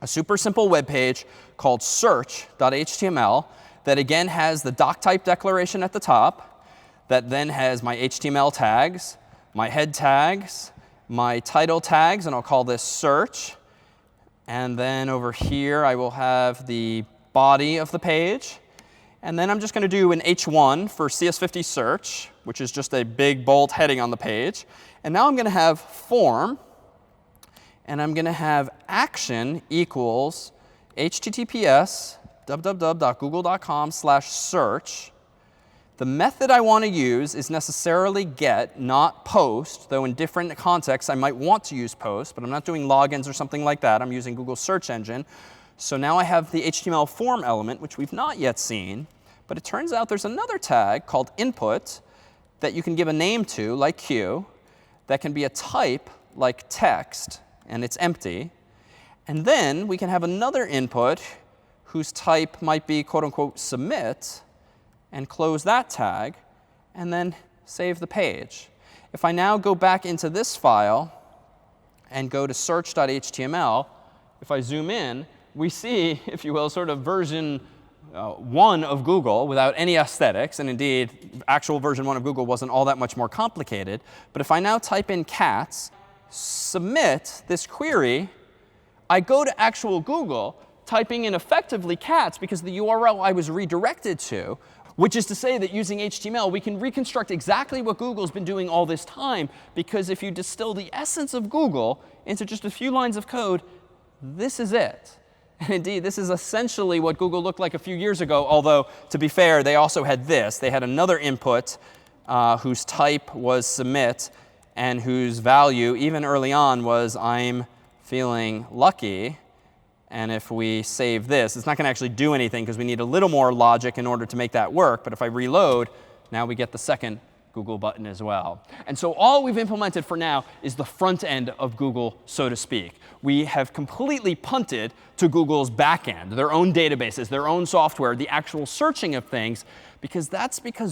a super simple web page called search.html that again has the doc type declaration at the top, that then has my HTML tags, my head tags, my title tags, and I'll call this search. And then over here, I will have the body of the page. And then I'm just going to do an H1 for CS50 search, which is just a big, bold heading on the page. And now I'm going to have form. And I'm going to have action equals https www.google.com/search. The method I want to use is necessarily get, not post, though in different contexts I might want to use post. But I'm not doing logins or something like that. I'm using Google Search Engine. So now I have the HTML form element, which we've not yet seen. But it turns out there's another tag called input that you can give a name to, like Q, that can be a type, like text. And it's empty. And then we can have another input whose type might be quote unquote submit, and close that tag, and then save the page. If I now go back into this file and go to search.html, if I zoom in, we see, if you will, sort of version 1 of Google without any aesthetics. And indeed, actual version 1 of Google wasn't all that much more complicated. But if I now type in cats, submit this query, I go to actual Google, typing in effectively cats because the URL I was redirected to, which is to say that using HTML, we can reconstruct exactly what Google's been doing all this time. Because if you distill the essence of Google into just a few lines of code, this is it. And indeed, this is essentially what Google looked like a few years ago, although, to be fair, they also had this. They had another input whose type was submit, and whose value, even early on, was I'm feeling lucky. And if we save this, it's not going to actually do anything because we need a little more logic in order to make that work. But if I reload, now we get the second Google button as well. And so all we've implemented for now is the front end of Google, so to speak. We have completely punted to Google's back end, their own databases, their own software, the actual searching of things, because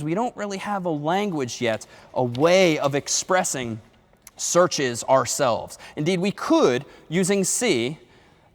we don't really have a language yet, a way of expressing searches ourselves. Indeed, we could, using C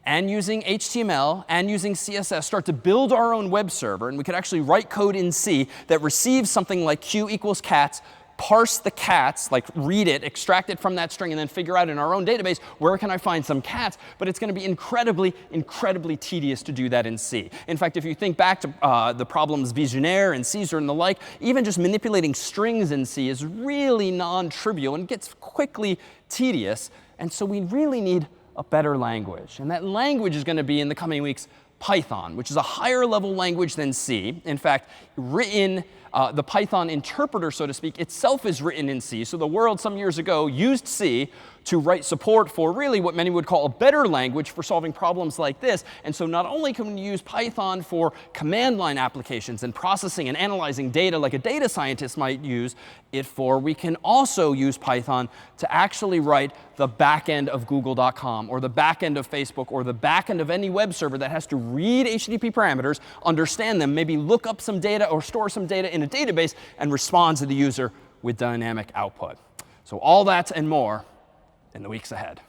and using HTML and using CSS, start to build our own web server. And we could actually write code in C that receives something like Q equals cats, parse the cats, like read it, extract it from that string, and then figure out in our own database, where can I find some cats? But it's going to be incredibly, incredibly tedious to do that in C. In fact, if you think back to the problems Vigenère and Caesar and the like, even just manipulating strings in C is really non-trivial and gets quickly tedious. And so we really need a better language. And that language is going to be, in the coming weeks, Python, which is a higher level language than C. In fact, the Python interpreter, so to speak, itself is written in C. So the world some years ago used C to write support for really what many would call a better language for solving problems like this. And so not only can we use Python for command line applications and processing and analyzing data like a data scientist might use it for, we can also use Python to actually write the back end of Google.com or the back end of Facebook or the back end of any web server that has to read HTTP parameters, understand them, maybe look up some data or store some data in a database, and respond to the user with dynamic output. So all that and more in the weeks ahead.